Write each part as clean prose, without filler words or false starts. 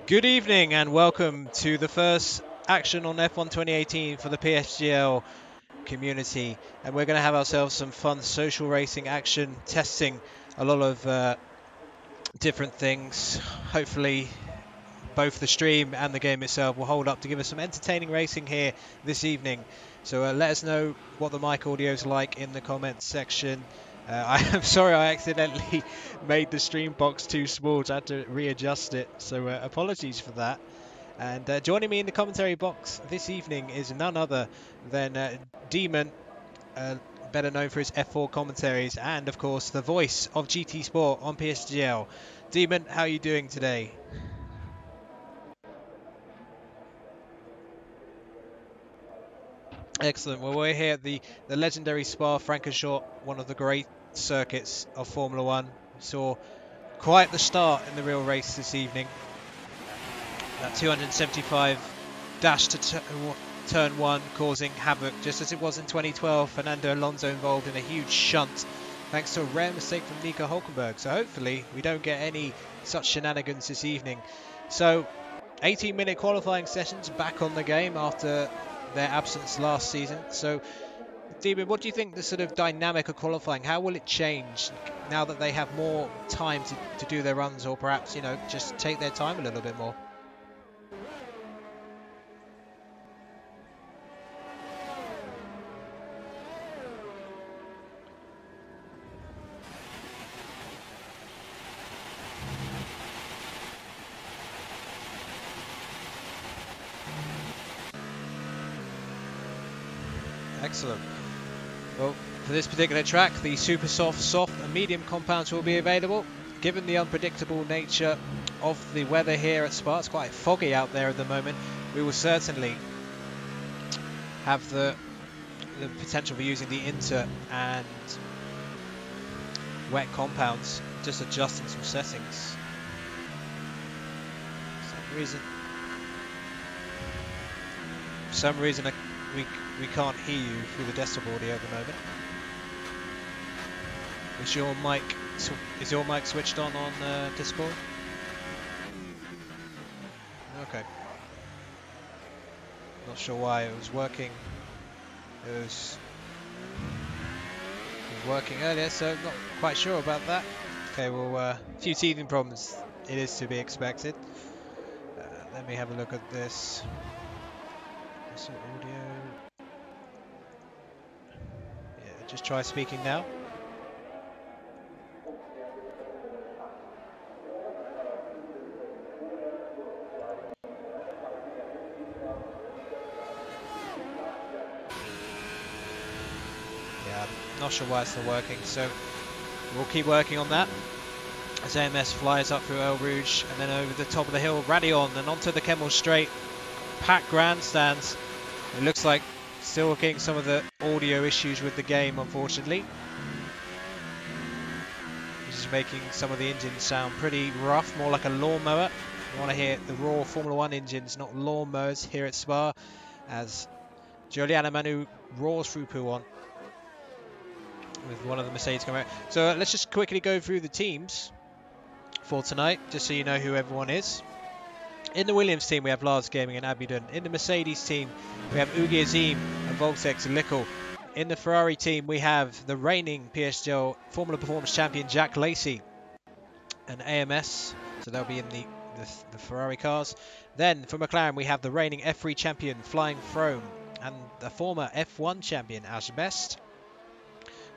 Good evening and welcome to the first action on F1 2018 for the Psgl community, and we're going to have ourselves some fun social racing action, testing a lot of different things. Hopefully both the stream and the game itself will hold up to give us some entertaining racing here this evening. So let us know what the mic audio is like in the comments section. I'm sorry I accidentally made the stream box too small, so I had to readjust it, so apologies for that. And joining me in the commentary box this evening is none other than Demon, better known for his F4 commentaries, and of course the voice of GT Sport on PSGL. Demon, how are you doing today? Excellent. Well, we're here at the legendary Spa-Francorchamps, one of the great circuits of Formula One. We saw quite the start in the real race this evening. That 275 dash to turn one, causing havoc, just as it was in 2012. Fernando Alonso involved in a huge shunt, thanks to a rare mistake from Nico Hulkenburg. So hopefully we don't get any such shenanigans this evening. So 18-minute qualifying sessions back on the game after their absence last season. So, Demon, what do you think the sort of dynamic of qualifying, how will it change now that they have more time to do their runs, or perhaps, you know, just take their time a little bit more? Excellent. Well, for this particular track, the super soft and medium compounds will be available. Given the unpredictable nature of the weather here at Spa, it's quite foggy out there at the moment, we will certainly have the potential for using the inter and wet compounds, just adjusting some settings. For some reason we can't hear you through the desktop audio at the moment. Is your mic switched on Discord? Okay. Not sure why it was working. It was working earlier, so not quite sure about that. Okay, well, a few teething problems. It is to be expected. Let me have a look at this. Audio. Yeah, just try speaking now. Yeah, not sure why it's not working, so we'll keep working on that. As AMS flies up through El Rouge and then over the top of the hill, Radion, and onto the Kemmel Straight. Packed grandstands. It looks like still getting some of the audio issues with the game, unfortunately. This is making some of the engines sound pretty rough, more like a lawnmower. You want to hear the raw Formula 1 engines, not lawnmowers, here at Spa, as Joelianomanu roars through P1 with one of the Mercedes coming out. So let's just quickly go through the teams for tonight, just so you know who everyone is. In the Williams team, we have Lars Gaming and Abidun. In the Mercedes team, we have Ugi Azim and Voltex and Lickle. In the Ferrari team, we have the reigning PSGL Formula Performance champion, XJackLacey, and AMS. So they'll be in the Ferrari cars. Then for McLaren, we have the reigning F3 champion, Flying Frome, and the former F1 champion, Ash Best.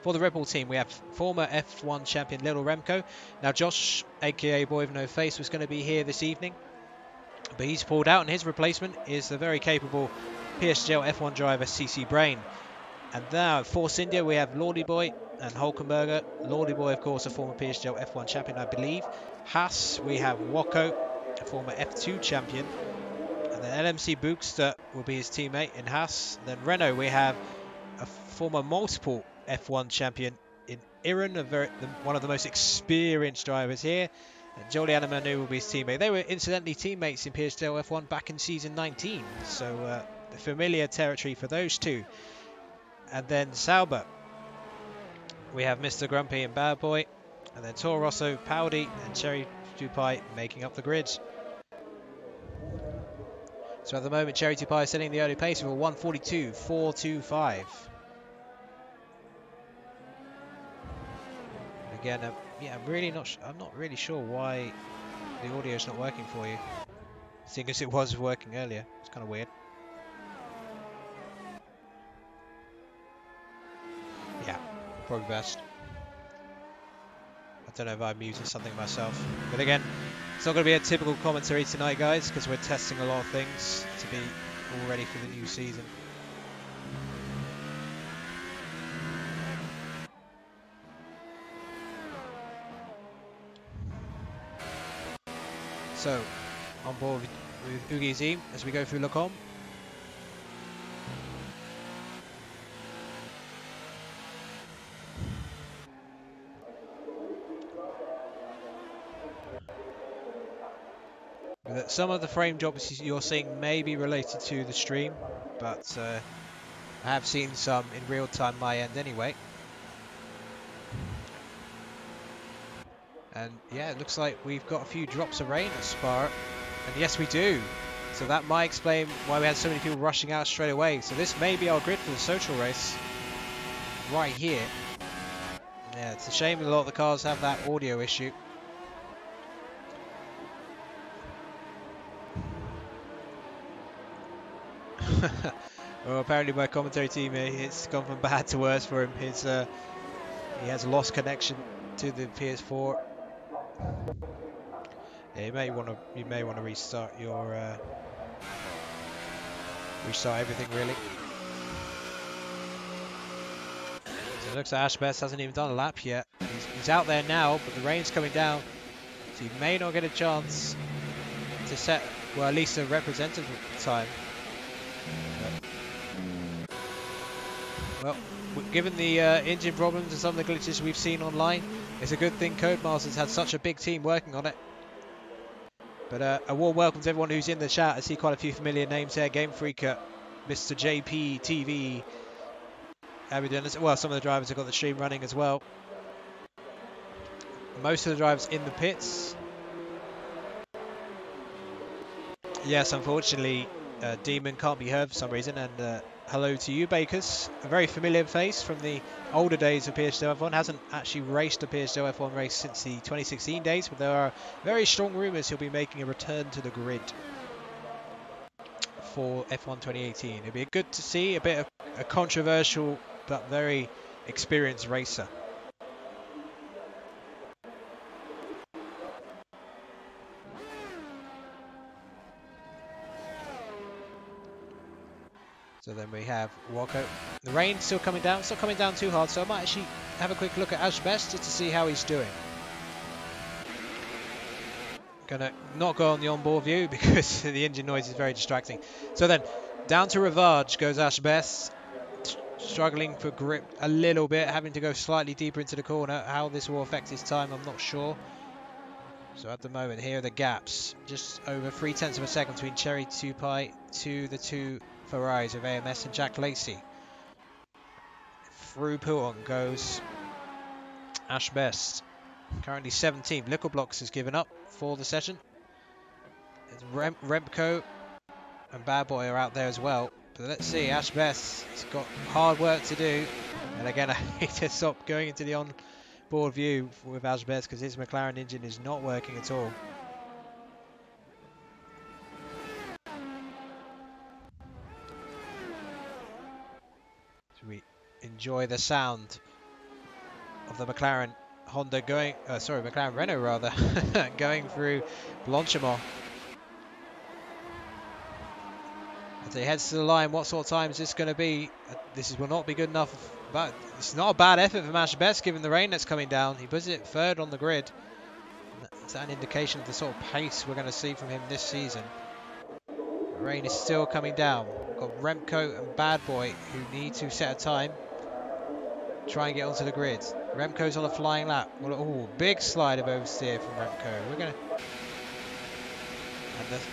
For the Red Bull team, we have former F1 champion, Little Remco. Now, Josh, aka boywithnoface, was going to be here this evening, but he's pulled out, and his replacement is the very capable PSGL F1 driver CC Brain. And now at Force India, we have Lordy Boy and Hulkenburger. Lordy Boy, of course, a former PSGL F1 champion, I believe. Haas, we have Wacko, a former F2 champion. And then LMC Bookster will be his teammate in Haas. Then Renault, we have a former multiple F1 champion in Iran, one of the most experienced drivers here. And Joelianomanu will be his teammate. They were incidentally teammates in PSGL F1 back in season 19, so the familiar territory for those two. And then Sauber, we have Mr. Grumpy and Bad Boy, and then Toro Rosso, Paudie and Cherry Dupai making up the grid. So at the moment, Cherry Tupai is setting the early pace with a 1:42.425. Again, yeah, I'm not really sure why the audio is not working for you, seeing as it was working earlier. It's kind of weird. Yeah, probably best. I don't know if I muted something myself, but again, it's not going to be a typical commentary tonight, guys, because we're testing a lot of things to be all ready for the new season. So, on board with Ugi as we go through Lacombe. Some of the frame drops you're seeing may be related to the stream, but I have seen some in real time my end anyway. And yeah, it looks like we've got a few drops of rain at Spa, and yes we do. So that might explain why we had so many people rushing out straight away. So this may be our grid for the social race, right here. Yeah, it's a shame a lot of the cars have that audio issue. Well, apparently my commentary team, it's gone from bad to worse for him. He has lost connection to the PS4. Yeah, you may want to restart your restart everything really. So it looks like Ashbest hasn't even done a lap yet. He's out there now, but the rain's coming down, so he may not get a chance to set, well, at least a representative time. Well, given the engine problems and some of the glitches we've seen online, it's a good thing Codemasters had such a big team working on it. But a warm welcome to everyone who's in the chat. I see quite a few familiar names here. Game Freaker, Mr. JP, TV, Abidon. Well, some of the drivers have got the stream running as well. Most of the drivers in the pits. Yes, unfortunately, Demon can't be heard for some reason, and hello to you, Bakers. A very familiar face from the older days of Psgl F1. Hasn't actually raced a Psgl F1 race since the 2016 days, but there are very strong rumours he'll be making a return to the grid for F1 2018. It'll be good to see a bit of a controversial but very experienced racer. So then we have Walko. The rain's still coming down. It's not coming down too hard, so I might actually have a quick look at Ashbest just to see how he's doing. Gonna not go on the onboard view because the engine noise is very distracting. So then, down to Rivage goes Ashbest. Struggling for grip a little bit, having to go slightly deeper into the corner. How this will affect his time, I'm not sure. So at the moment, here are the gaps. Just over 0.3 of a second between Cherry Tupai to the two Ferraris of AMS and XJackLacey. Through Pouton goes Ashbest. Currently 17th. Little Blocks has given up for the session. Remco and Bad Boy are out there as well. But let's see, Ashbest has got hard work to do. And again, I hate to stop going into the on-board view with Ashbest because his McLaren engine is not working at all. We enjoy the sound of the McLaren Honda going, McLaren Renault rather, going through Blanchimont. As he heads to the line, what sort of time is this going to be? This will not be good enough, but it's not a bad effort from Ashbest given the rain that's coming down. He puts it third on the grid. That's an indication of the sort of pace we're going to see from him this season. The rain is still coming down. We've got Remco and Bad Boy who need to set a time. Try and get onto the grid. Remco's on a flying lap. Well, oh, big slide of oversteer from Remco. We're gonna,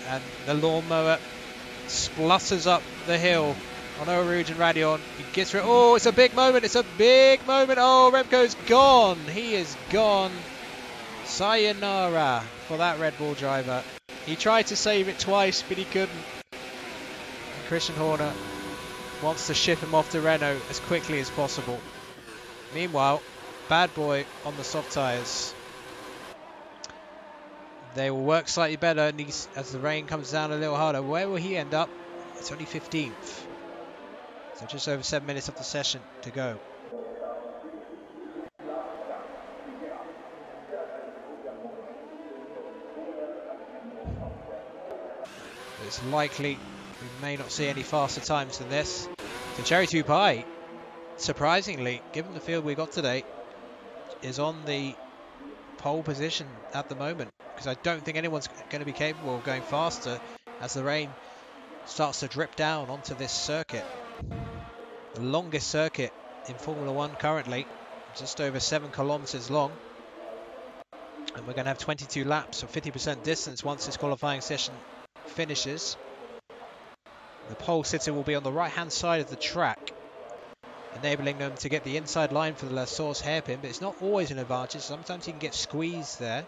and the lawnmower splutters up the hill on Rouge and Radion. He gets through. Oh, it's a big moment. It's a big moment. Oh, Remco's gone. He is gone. Sayonara for that Red Bull driver. He tried to save it twice, but he couldn't. Christian Horner wants to ship him off to Renault as quickly as possible. Meanwhile, Bad Boy on the soft tyres. They will work slightly better as the rain comes down a little harder. Where will he end up? It's only 15th. So just over 7 minutes of the session to go. It's likely we may not see any faster times than this. So Cherry 2 Pie, surprisingly, given the field we got today, is on the pole position at the moment. Because I don't think anyone's going to be capable of going faster as the rain starts to drip down onto this circuit. The longest circuit in Formula 1 currently, just over 7 kilometers long. And we're going to have 22 laps of 50% distance once this qualifying session finishes. The pole sitter will be on the right hand side of the track, enabling them to get the inside line for the La Source hairpin, but it's not always an advantage. Sometimes you can get squeezed there.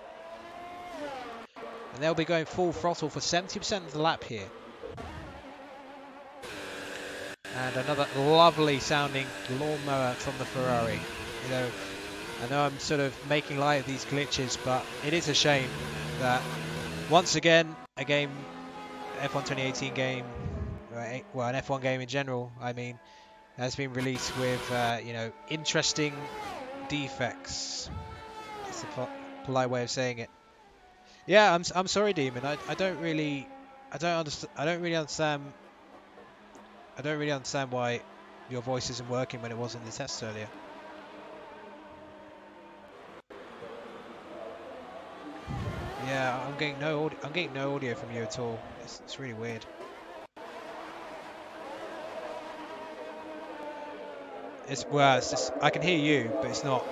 And they'll be going full throttle for 70% of the lap here. And another lovely sounding lawnmower from the Ferrari. You know, I know I'm sort of making light of these glitches, but it is a shame that once again a game, F1 2018 game, well an F1 game in general, I mean, has been released with you know, interesting defects. That's the polite way of saying it. Yeah, I'm sorry, Demon. I don't really understand why your voice isn't working when it was in the test earlier. Yeah, I'm getting no audio from you at all. It's really weird. It's just I can hear you, but it's not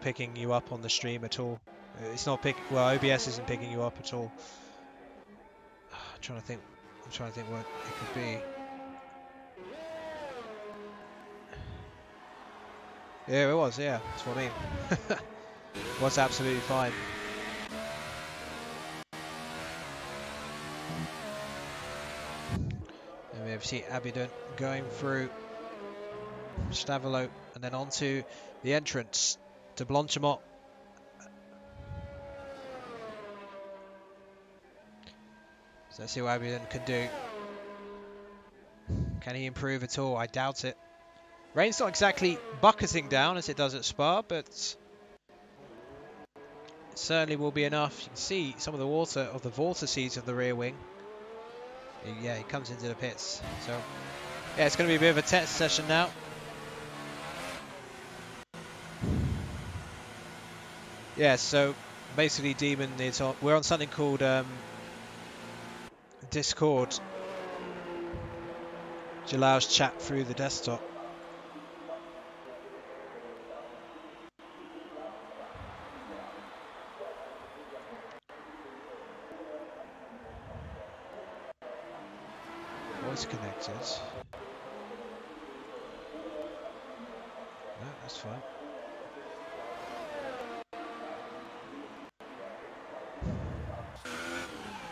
picking you up on the stream at all. It's not OBS isn't picking you up at all. I'm trying to think what it could be. Yeah, it was, yeah, that's what I mean. It was absolutely fine. And we have seen Abidun going through Stavelo and then onto the entrance to Blanchimont. So let's see what Abidun can do. Can he improve at all? I doubt it. Rain's not exactly bucketing down as it does at Spa, but it certainly will be enough. You can see some of the water of the vortices of the rear wing. Yeah, he comes into the pits. So yeah, it's going to be a bit of a test session now. Yeah, so basically Demon is on, we're on something called Discord, which allows chat through the desktop. Voice connected. No, that's fine.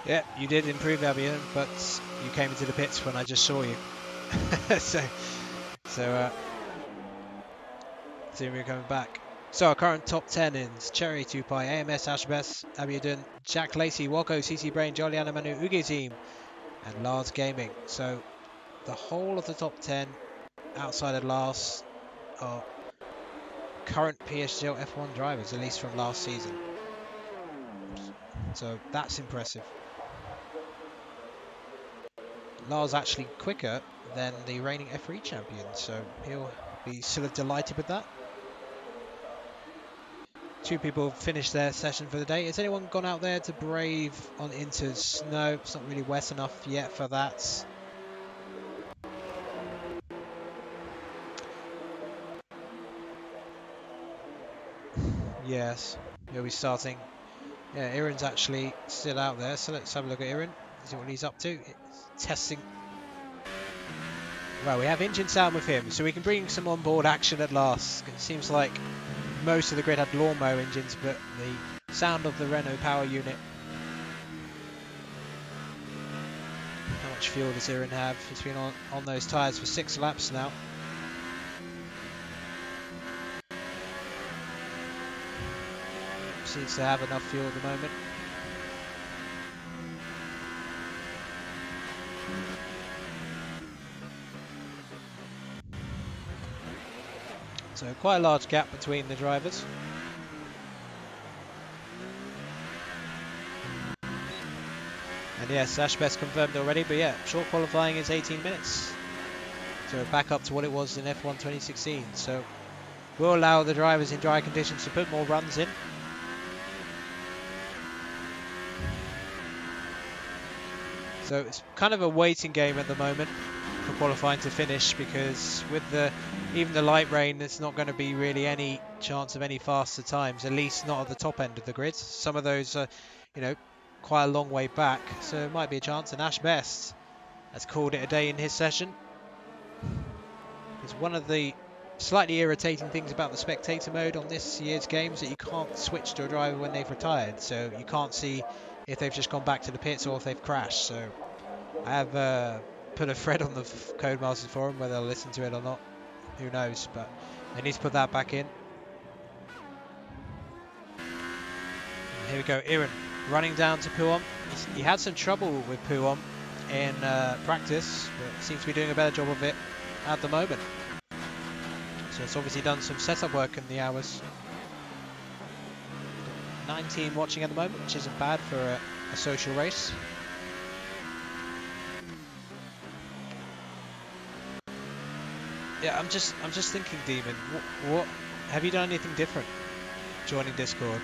Yeah, you did improve, Albion, but you came into the pits when I just saw you. so see we're coming back. So our current top 10 is Cherry 2 Pie, AMS Ashbes, Abiodun, XJackLacey, Woko, CC Brain, Joelianomanu, Uge Team, and Lars Gaming. So the whole of the top 10 outside of Lars are current Psgl F1 drivers, at least from last season. So that's impressive. Lars actually quicker than the reigning F3 champion, so he'll be sort of delighted with that. Two people have finished their session for the day. Has anyone gone out there to brave on into snow? It's not really wet enough yet for that. Yes, he'll be starting. Yeah, Iran's actually still out there, so let's have a look at Iran. See what he's up to. It's testing. Well, we have engine sound with him, so we can bring some onboard action at last. It seems like most of the grid had lawnmower engines, but the sound of the Renault power unit. much fuel does Iran have? He's been on those tyres for 6 laps now. Seems to have enough fuel at the moment. So quite a large gap between the drivers. And yes, Ashbest confirmed already, but yeah, short qualifying is 18 minutes. So back up to what it was in F1 2016. So we'll allow the drivers in dry conditions to put more runs in. So it's kind of a waiting game at the moment for qualifying to finish, because with even the light rain, there's not going to be really any chance of any faster times, at least not at the top end of the grid. Some of those are, you know, quite a long way back, so it might be a chance. And Ash Best has called it a day in his session. It's one of the slightly irritating things about the spectator mode on this year's games, that you can't switch to a driver when they've retired, so you can't see if they've just gone back to the pits or if they've crashed. So I have put a thread on the Codemasters forum, whether they'll listen to it or not, who knows, but they need to put that back in. And here we go, Iran running down to Puom. He had some trouble with Puom in practice, but seems to be doing a better job of it at the moment. So it's obviously done some setup work in the hours. 19 watching at the moment, which isn't bad for a social race. Yeah, I'm just thinking, Demon, what have you done anything different joining Discord?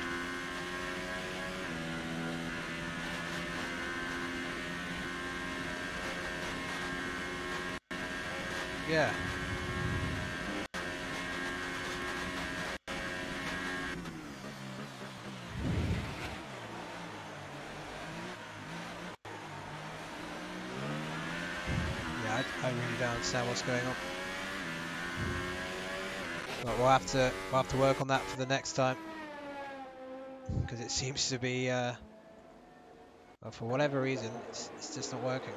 Yeah. Yeah, I really don't understand what's going on. But we'll have to work on that for the next time, because it seems to be well, for whatever reason it's just not working.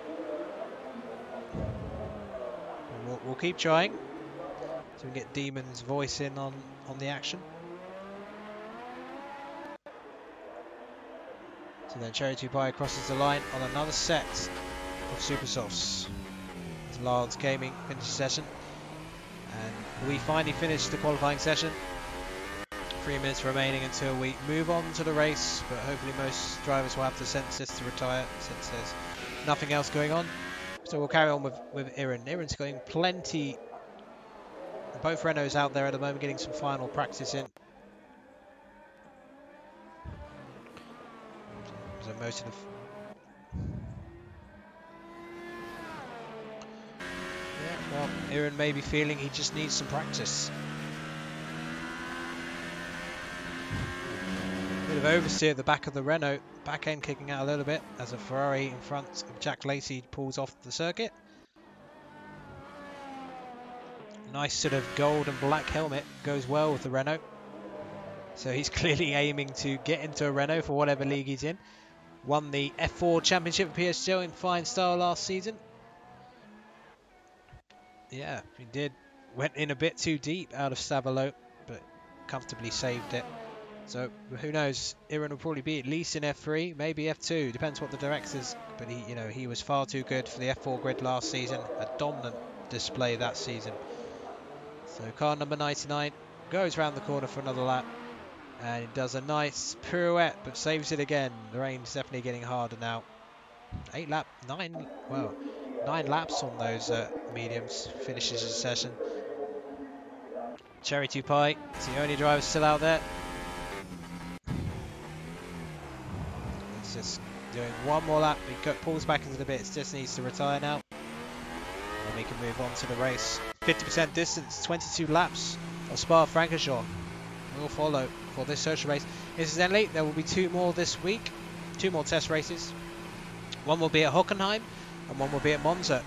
We'll keep trying so we can get Demon's voice in on the action. So then Cherry 2 Pie crosses the line on another set of Super Softs. As Lance Gaming finishes session, and we finally finished the qualifying session. 3 minutes remaining until we move on to the race, but hopefully most drivers will have the senses to retire since there's nothing else going on. So we'll carry on with Iran. Iran's going plenty. Both Renaults out there at the moment getting some final practice in. So most of the well, Iran may be feeling he just needs some practice. Bit of oversteer at the back of the Renault, back end kicking out a little bit as a Ferrari in front of XJackLacey pulls off the circuit. Nice sort of gold and black helmet goes well with the Renault. So he's clearly aiming to get into a Renault for whatever league he's in. Won the F4 Championship at Psgl in fine style last season. Yeah, he did. Went in a bit too deep out of Stavelot, but comfortably saved it. So who knows? Iran will probably be at least in F3, maybe F2, depends what the directors. But he was far too good for the F4 grid last season. A dominant display that season. So car number 99 goes round the corner for another lap, and it does a nice pirouette, but saves it again. The rain's definitely getting harder now. 9 laps on those mediums. Finishes his session. Cherry 2 Pie is the only driver still out there. He's just doing one more lap. He pulls back into the bits. Just needs to retire now, and we can move on to the race. 50% distance, 22 laps of Spa-Francorchamps will follow for this social race. Incidentally, there will be 2 more this week, 2 more test races. One will be at Hockenheim and one will be at Monza.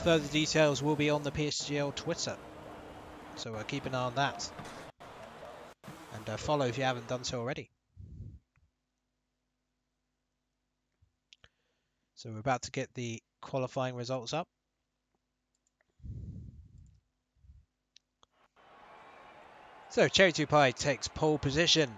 Further details will be on the Psgl Twitter, so keep an eye on that, and follow if you haven't done so already. So we're about to get the qualifying results up. So Cherry 2 Pie takes pole position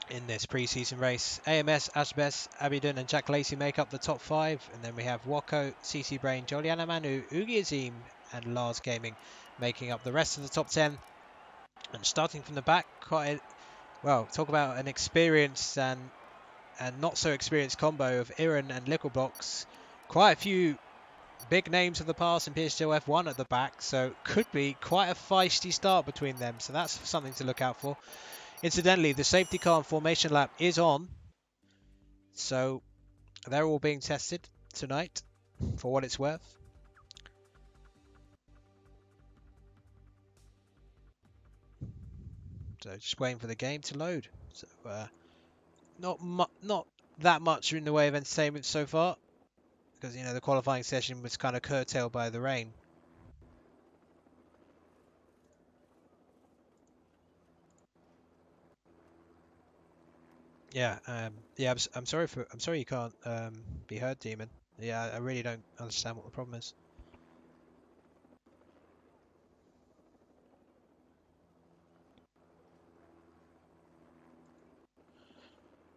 in this pre-season race. AMS, Ashbes, Abidun and XJackLacey make up the top 5, and then we have Wako, CC Brain, Joelianomanu, Ugi and Lars Gaming making up the rest of the top 10. And starting from the back, well, talk about an experienced and not so experienced combo of Iran and Littleblocks. Quite a few big names of the past in Psgl F1 at the back, so could be quite a feisty start between them, so that's something to look out for. Incidentally, the safety car and formation lap is on, so they're all being tested tonight for what it's worth. So just waiting for the game to load. So not that much in the way of entertainment so far, because you know the qualifying session was kind of curtailed by the rain. Yeah, I'm sorry you can't be heard, Demon. Yeah, I really don't understand what the problem is.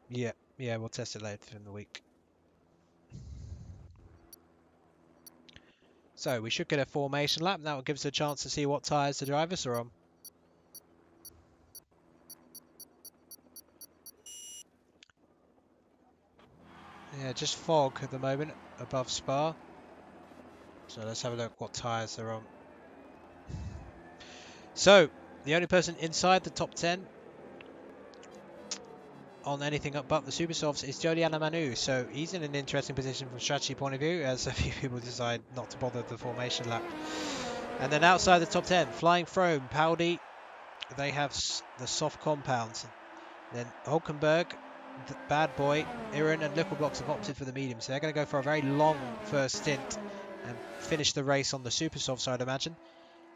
Yeah, we'll test it later in the week. So we should get a formation lap, and that will give us a chance to see what tyres the drivers are on. Yeah, just fog at the moment above Spa. So let's have a look what tyres they're on. So the only person inside the top 10 on anything up but the Super Softs is Joelianomanu. So he's in an interesting position from a strategy point of view, as a few people decide not to bother the formation lap. And then outside the top 10, Flying Frome, Paudie, they have the soft compounds. Then Hulkenburger, the Bad Boy, Iran and Littleblocks have opted for the medium. So they're going to go for a very long first stint and finish the race on the Super Soft side, I imagine.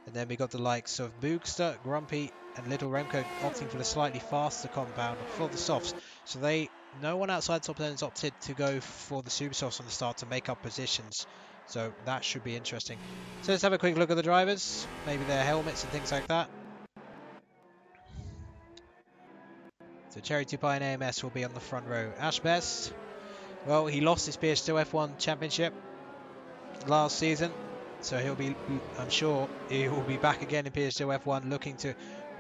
And then we got the likes of Boogster, Grumpy and Little Remco opting for the slightly faster compound for the softs. So no one outside top 10 has opted to go for the Super Softs on the start to make up positions. So that should be interesting. So let's have a quick look at the drivers, maybe their helmets and things like that. So Cherry 2 Pie and AMS will be on the front row. Ashbest, well, he lost his Psgl F1 championship last season. So I'm sure he will be back again in Psgl F1 looking to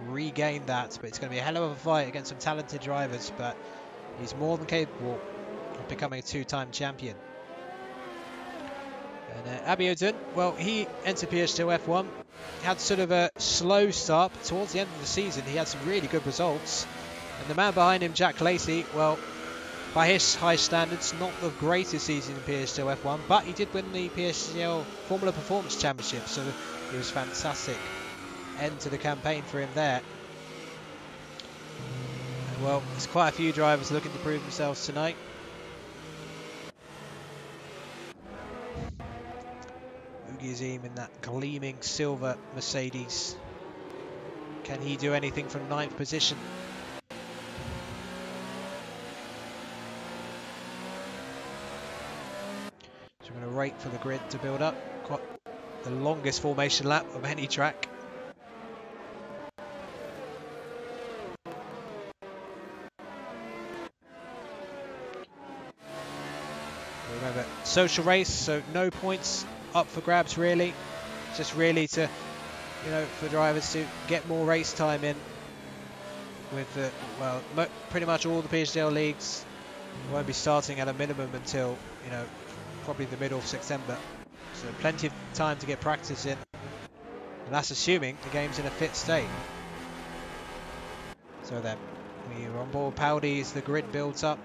regain that. But it's going to be a hell of a fight against some talented drivers. But he's more than capable of becoming a 2-time champion. And Abiodun, well, he entered Psgl F1. Had sort of a slow start, but towards the end of the season, he had some really good results. And the man behind him, XJackLacey, well, by his high standards, not the greatest season in Psgl F1, but he did win the Psgl Formula Performance Championship, so it was fantastic end to the campaign for him there. And well, there's quite a few drivers looking to prove themselves tonight. Ugi in that gleaming silver Mercedes. Can he do anything from 9th position? So we're going to wait for the grid to build up. Quite the longest formation lap of any track. Remember, social race, so no points up for grabs really. Just really to, you know, for drivers to get more race time in. With the, well, pretty much all the Psgl leagues won't be starting at a minimum until, you know, probably the middle of September. So plenty of time to get practice in. And that's assuming the game's in a fit state. So then, we're on board Paudie as the grid builds up.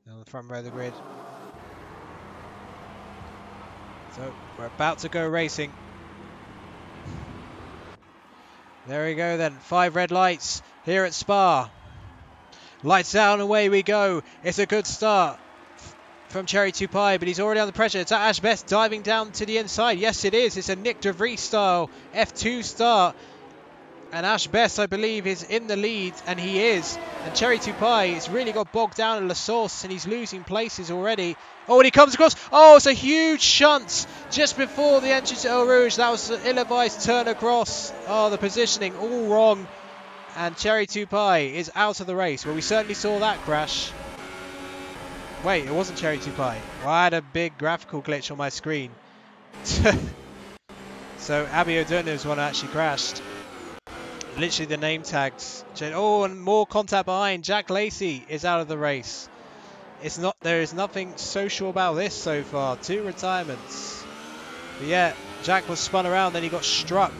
On the front row of the grid. So we're about to go racing. There we go then, 5 red lights here at Spa. Lights out and away we go. It's a good start. from Cherry 2 Pie, but he's already under pressure. It's Ash Best diving down to the inside. Yes, it is. It's a Nick de Vries style F2 start. And Ash Best, I believe, is in the lead, and he is. And Cherry 2 Pie has really got bogged down in La Source, and he's losing places already. Oh, and he comes across. Oh, it's a huge shunt just before the entrance to Eau Rouge. That was an ill-advised turn across. Oh, the positioning all wrong. And Cherry 2 Pie is out of the race. Well, we certainly saw that crash. Wait, it wasn't Cherry 2 Pie. Well, I had a big graphical glitch on my screen. So Abby O'Donnell's one actually crashed. Literally the name tags. Oh, and more contact behind. XJackLacey is out of the race. It's not. There is nothing social about this so far. 2 retirements. But yeah, Jack was spun around, then he got struck.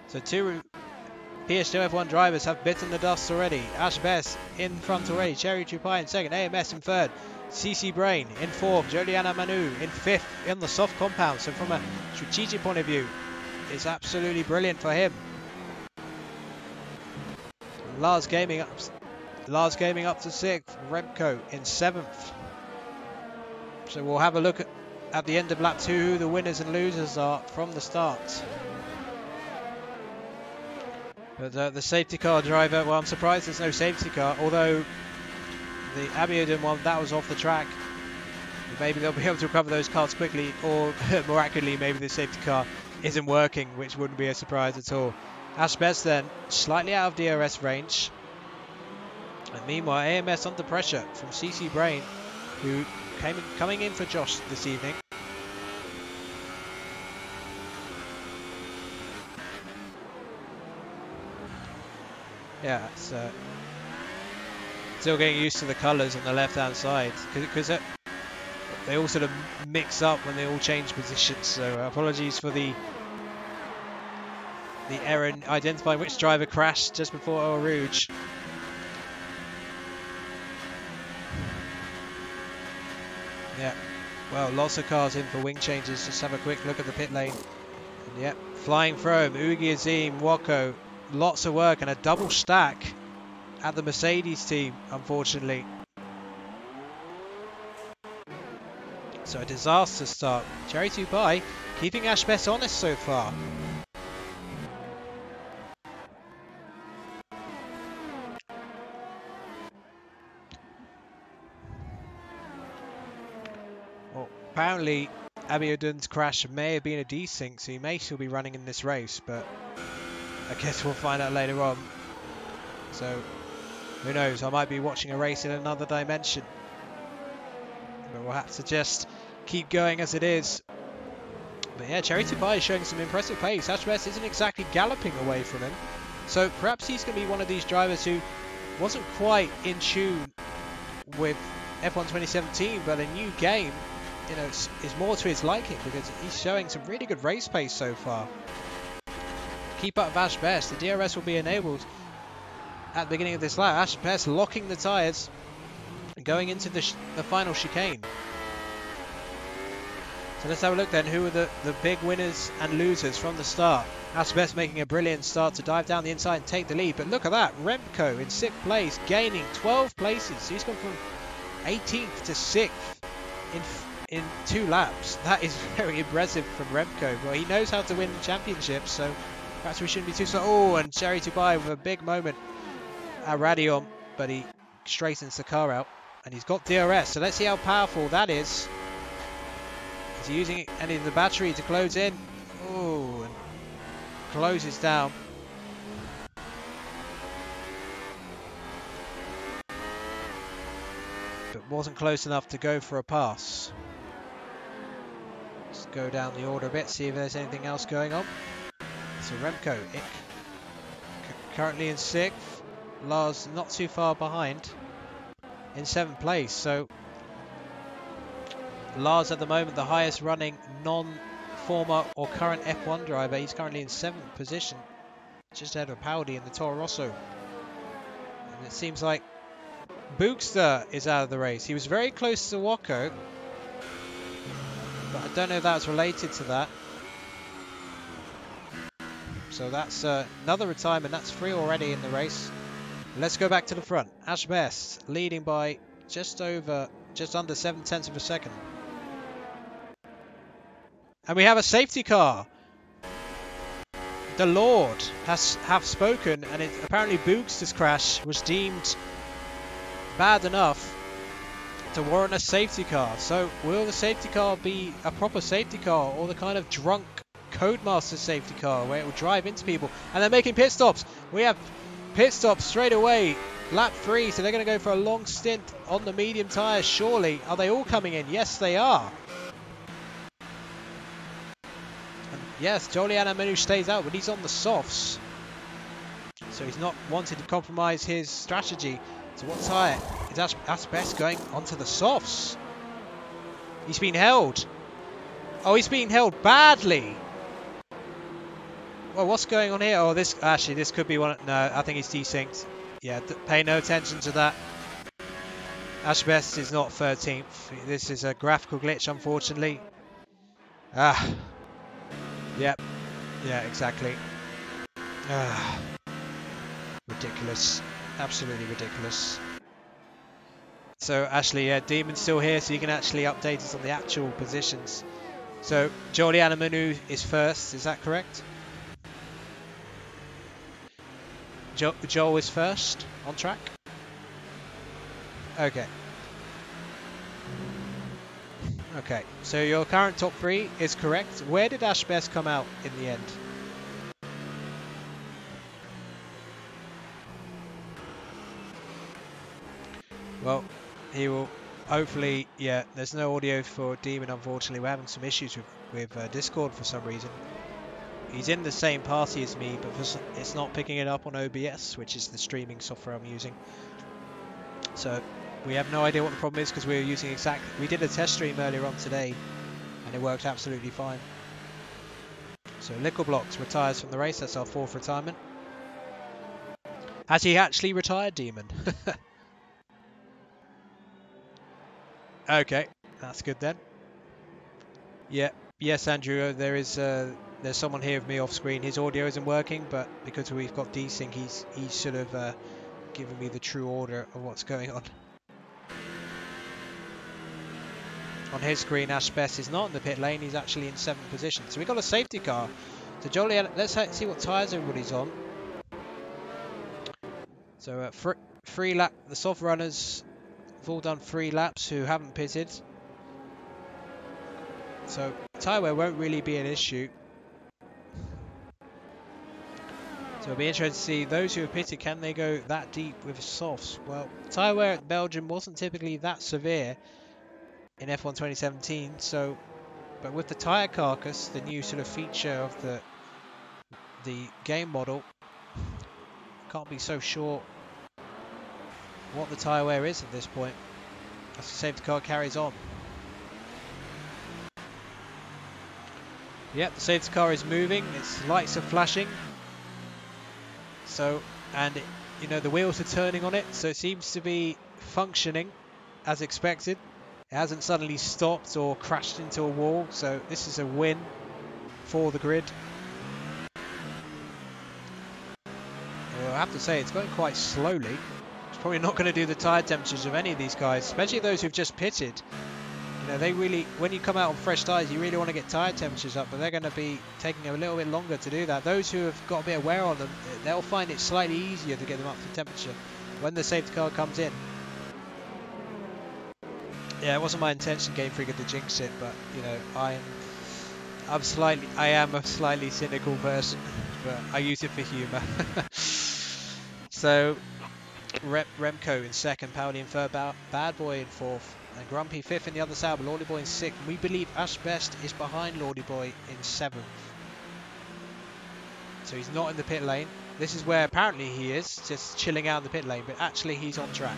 So 2 PS2 F1 drivers have bitten the dust already. Ash Best in front already. Cherry 2 Pie in second. AMS in third. CC Brain in fourth. Joelianomanu in fifth in the soft compound. So from a strategic point of view, it's absolutely brilliant for him. Lars Gaming up to 6th. Remco in 7th. So we'll have a look at the end of lap 2 who the winners and losers are from the start. But the safety car driver, well, I'm surprised there's no safety car, although the Abiodun one, that was off the track. Maybe they'll be able to recover those cars quickly, or more accurately, maybe the safety car isn't working, which wouldn't be a surprise at all. Ash Best then, slightly out of DRS range. And meanwhile, AMS under pressure from CC Brain, who coming in for Josh this evening. Yeah, it's still getting used to the colours on the left-hand side, because they all sort of mix up when they all change positions. So apologies for the error in identifying which driver crashed just before Eau Rouge. Yeah, well, lots of cars in for wing changes. Just have a quick look at the pit lane. And yep, Flying Frome, Ugi Azim, Wako. Lots of work and a double stack at the Mercedes team, unfortunately. So a disaster start. Cherry 2 Pie keeping Ash Best honest so far. Well, apparently Abiodun's crash may have been a desync, so he may still be running in this race, but I guess we'll find out later on. So who knows, I might be watching a race in another dimension. But we'll have to just keep going as it is. But yeah, Cherry 2 Pie is showing some impressive pace. Ash Best isn't exactly galloping away from him. So perhaps he's going to be one of these drivers who wasn't quite in tune with F1 2017, but a new game, you know, is more to his liking, because he's showing some really good race pace so far. Keep up with Ash Best. The DRS will be enabled at the beginning of this lap. Ash Best locking the tyres and going into the final chicane. So let's have a look then. Who are the big winners and losers from the start? Ash Best making a brilliant start to dive down the inside and take the lead. But look at that. Remco in 6th place, gaining 12 places. So he's gone from 18th to 6th in 2 laps. That is very impressive from Remco. Well, he knows how to win championships, so perhaps we shouldn't be too slow. Oh, and Cherry 2 Pie with a big moment at Radion, but he straightens the car out, and he's got DRS. So let's see how powerful that is. Is he using any of the battery to close in? Oh, and closes down. But wasn't close enough to go for a pass. Let's go down the order a bit, see if there's anything else going on. So Remco currently in 6th. Lars not too far behind in 7th place. So Lars at the moment the highest running non-former or current F1 driver. He's currently in 7th position, just ahead of Paudie in the Toro Rosso. And it seems like Boogster is out of the race. He was very close to Wako, but I don't know if that's related to that. So that's another retirement. That's 3 already in the race. Let's go back to the front. Ash Best leading by just under 0.7 of a second. And we have a safety car. The Lord have spoken, and apparently Boogster's crash was deemed bad enough to warrant a safety car. So will the safety car be a proper safety car, or the kind of drunk Codemaster safety car where it will drive into people? And they're making pit stops. We have pit stops straight away. Lap 3, so they're going to go for a long stint on the medium tyres, surely. Are they all coming in? Yes, they are. And yes, Joelianomanu stays out, but he's on the softs. So he's not wanting to compromise his strategy. So what tyre is Asbest going onto the softs? He's been held. Oh, he's being held badly. Well, what's going on here? Oh, this could be one. No, I think he's desynced. Yeah, pay no attention to that. Asbest is not 13th. This is a graphical glitch, unfortunately. Ah. Yep. Yeah, exactly. Ah. Ridiculous. Absolutely ridiculous. So, Ashley, yeah, Demon's still here, so you can actually update us on the actual positions. So, Joelianomanu is first, is that correct? Joel is first on track. Okay. Okay, so your current top 3 is correct. Where did Asbest come out in the end? Well, he will hopefully, yeah, there's no audio for Demon, unfortunately. We're having some issues with Discord for some reason. He's in the same party as me, but it's not picking it up on OBS, which is the streaming software I'm using. So we have no idea what the problem is, because we did a test stream earlier on today, and it worked absolutely fine. So Lickle Blocks retires from the race. That's our 4th retirement. Has he actually retired, Demon? Okay, that's good then. Yeah, yes, Andrew. There's someone here with me off screen. His audio isn't working, but because we've got desync, he's sort of giving me the true order of what's going on. On his screen, Asbest is not in the pit lane. He's actually in 7th position. So we got a safety car. So let's see what tyres everybody's on. So free lap. The soft runners have all done 3 laps who haven't pitted. So tyre wear won't really be an issue. So it'll be interesting to see those who have pitted, can they go that deep with softs? Well, tyre wear at Belgium wasn't typically that severe in F1 2017, so, but with the tyre carcass, the new sort of feature of the game model, can't be so sure what the tyre wear is at this point, as the safety car carries on. Yep, the safety car is moving, its lights are flashing. So, and you know, the wheels are turning on it, so it seems to be functioning as expected. It hasn't suddenly stopped or crashed into a wall, so this is a win for the grid. Well, I have to say, it's going quite slowly. It's probably not going to do the tyre temperatures of any of these guys, especially those who've just pitted. You know, they really, when you come out on fresh tyres, you really want to get tyre temperatures up, but they're going to be taking a little bit longer to do that. Those who have got a bit of wear on them, they'll find it slightly easier to get them up to temperature when the safety car comes in. Yeah, it wasn't my intention, Game Freaker, to jinx it, but you know, I am a slightly cynical person, but I use it for humour. So, Remco in 2nd, Paudie in 3rd, Bad Boy in 4th, and Grumpy 5th in the other Sauber, Lordy Boy in 6th. We believe Asbest is behind Lordy Boy in 7th. So he's not in the pit lane. This is where apparently he is, just chilling out in the pit lane, but actually he's on track.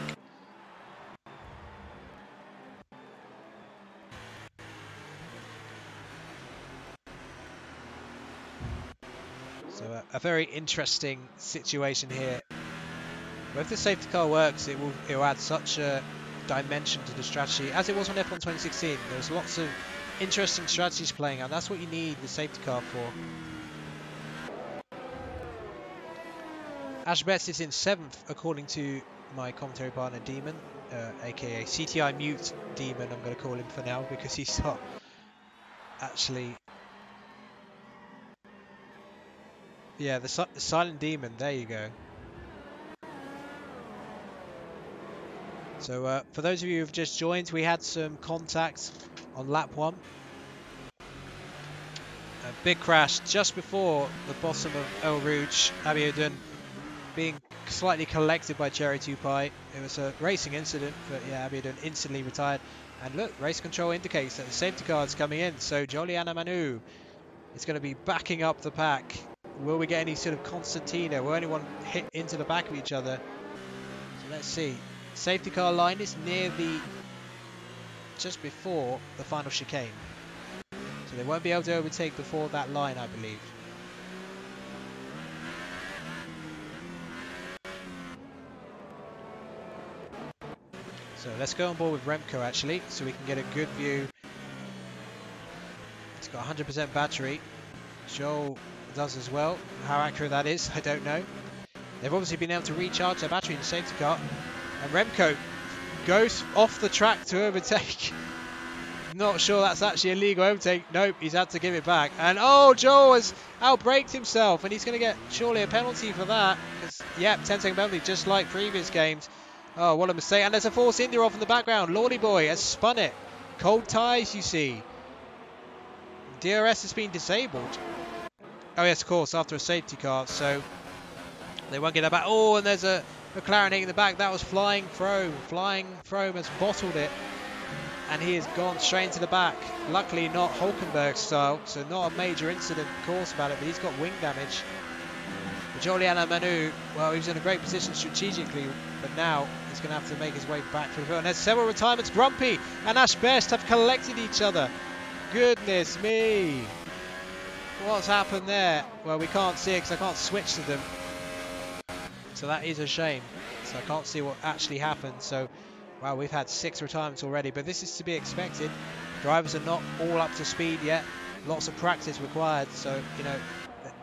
So a very interesting situation here. But if the safety car works, it will add such a dimension to the strategy, as it was on F1 2016. There's lots of interesting strategies playing out. That's what you need the safety car for. Asbest is in 7th, according to my commentary partner Demon. aka CTI Mute Demon, I'm going to call him for now, because he's not actually... Yeah, the Silent Demon, there you go. So for those of you who've just joined, we had some contact on lap 1. A big crash just before the bottom of El Rouge. Abiodun being slightly collected by Cherry 2 Pie. It was a racing incident, but yeah, Abiodun instantly retired. And look, race control indicates that the safety car is coming in. So Joelianomanu is going to be backing up the pack. Will we get any sort of concertina? Will anyone hit into the back of each other? So let's see. Safety car line is near the... just before the final chicane. So they won't be able to overtake before that line, I believe. So let's go on board with Remco actually, so we can get a good view. It's got 100% battery. Joel does as well. How accurate that is, I don't know. They've obviously been able to recharge their battery in the safety car. And Remco goes off the track to overtake. Not sure that's actually a legal overtake. Nope, he's had to give it back. And oh, Joel has outbraked himself, and he's going to get surely a penalty for that. Because, yep, 10-second penalty, just like previous games. Oh, what a mistake. And there's a Force India off in the background. Lordy Boy has spun it. Cold tyres, you see. DRS has been disabled. Oh, yes, of course, after a safety car. So they won't get that back. Oh, and there's a McLaren in the back. That was Flying Frome. Flying Frome has bottled it. And he has gone straight into the back. Luckily not Hulkenburg style, so not a major incident, of course, about it, but he's got wing damage. Joelianomanu, well, he was in a great position strategically, but now he's going to have to make his way back for the field. And there's several retirements. Grumpy and Ash Best have collected each other. Goodness me. What's happened there? Well, we can't see it because I can't switch to them. So that is a shame. So I can't see what actually happened. So, wow, we've had 6 retirements already, but this is to be expected. Drivers are not all up to speed yet. Lots of practice required. So, you know,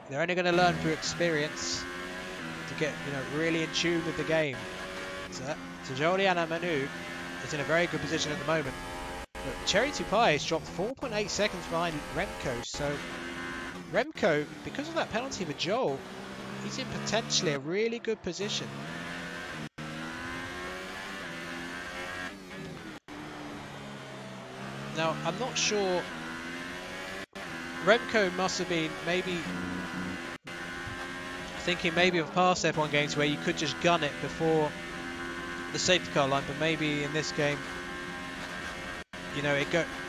they're only going to learn through experience to get, you know, really in tune with the game. So Joelianomanu is in a very good position at the moment. But Cherry 2 Pie has dropped 4.8 seconds behind Remco. So Remco, because of that penalty for Joel, he's in potentially a really good position. Now, I'm not sure. Remco must have been maybe thinking maybe of past F1 games where you could just gun it before the safety car line, but maybe in this game, you know,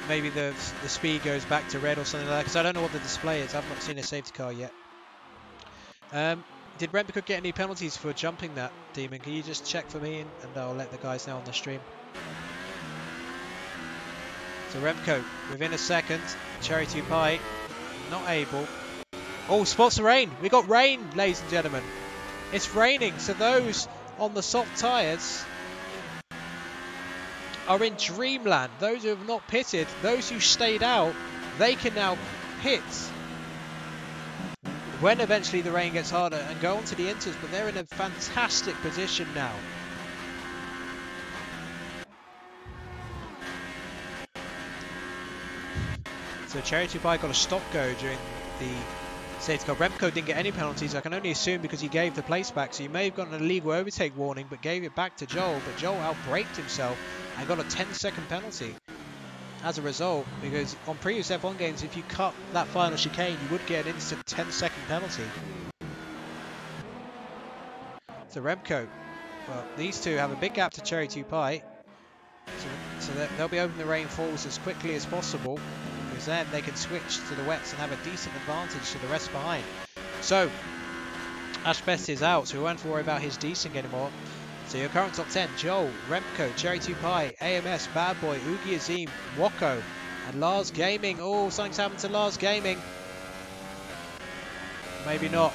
maybe the speed goes back to red or something like that, because I don't know what the display is. I've not seen a safety car yet. Did Remco get any penalties for jumping that, Demon? Can you just check for me, and I'll let the guys know on the stream. So Remco, within a second, Cherry 2 Pie, not able. Oh, spots of rain. We got rain, ladies and gentlemen. It's raining, so those on the soft tyres are in dreamland. Those who have not pitted, those who stayed out, they can now pit when eventually the rain gets harder and go on to the inters, but they're in a fantastic position now. So Cherry 2 Pie got a stop go during the safety car. Remco didn't get any penalties, I can only assume because he gave the place back. So he may have gotten an illegal overtake warning, but gave it back to Joel. But Joel outbraked himself and got a 10-second penalty as a result, because on previous F1 games, if you cut that final chicane, you would get an instant 10-second penalty. So Remco, well, these two have a big gap to Cherry 2 Pie. So they'll be hoping the rain falls as quickly as possible, because then they can switch to the wets and have a decent advantage to the rest behind. So Ash Best is out, so we won't have to worry about his desync anymore. So your current top 10, Joel, Remco, Cherry 2 Pie, AMS, Bad Boy, Oogie Azim, Woko, and Lars Gaming. Oh, something's happened to Lars Gaming. Maybe not.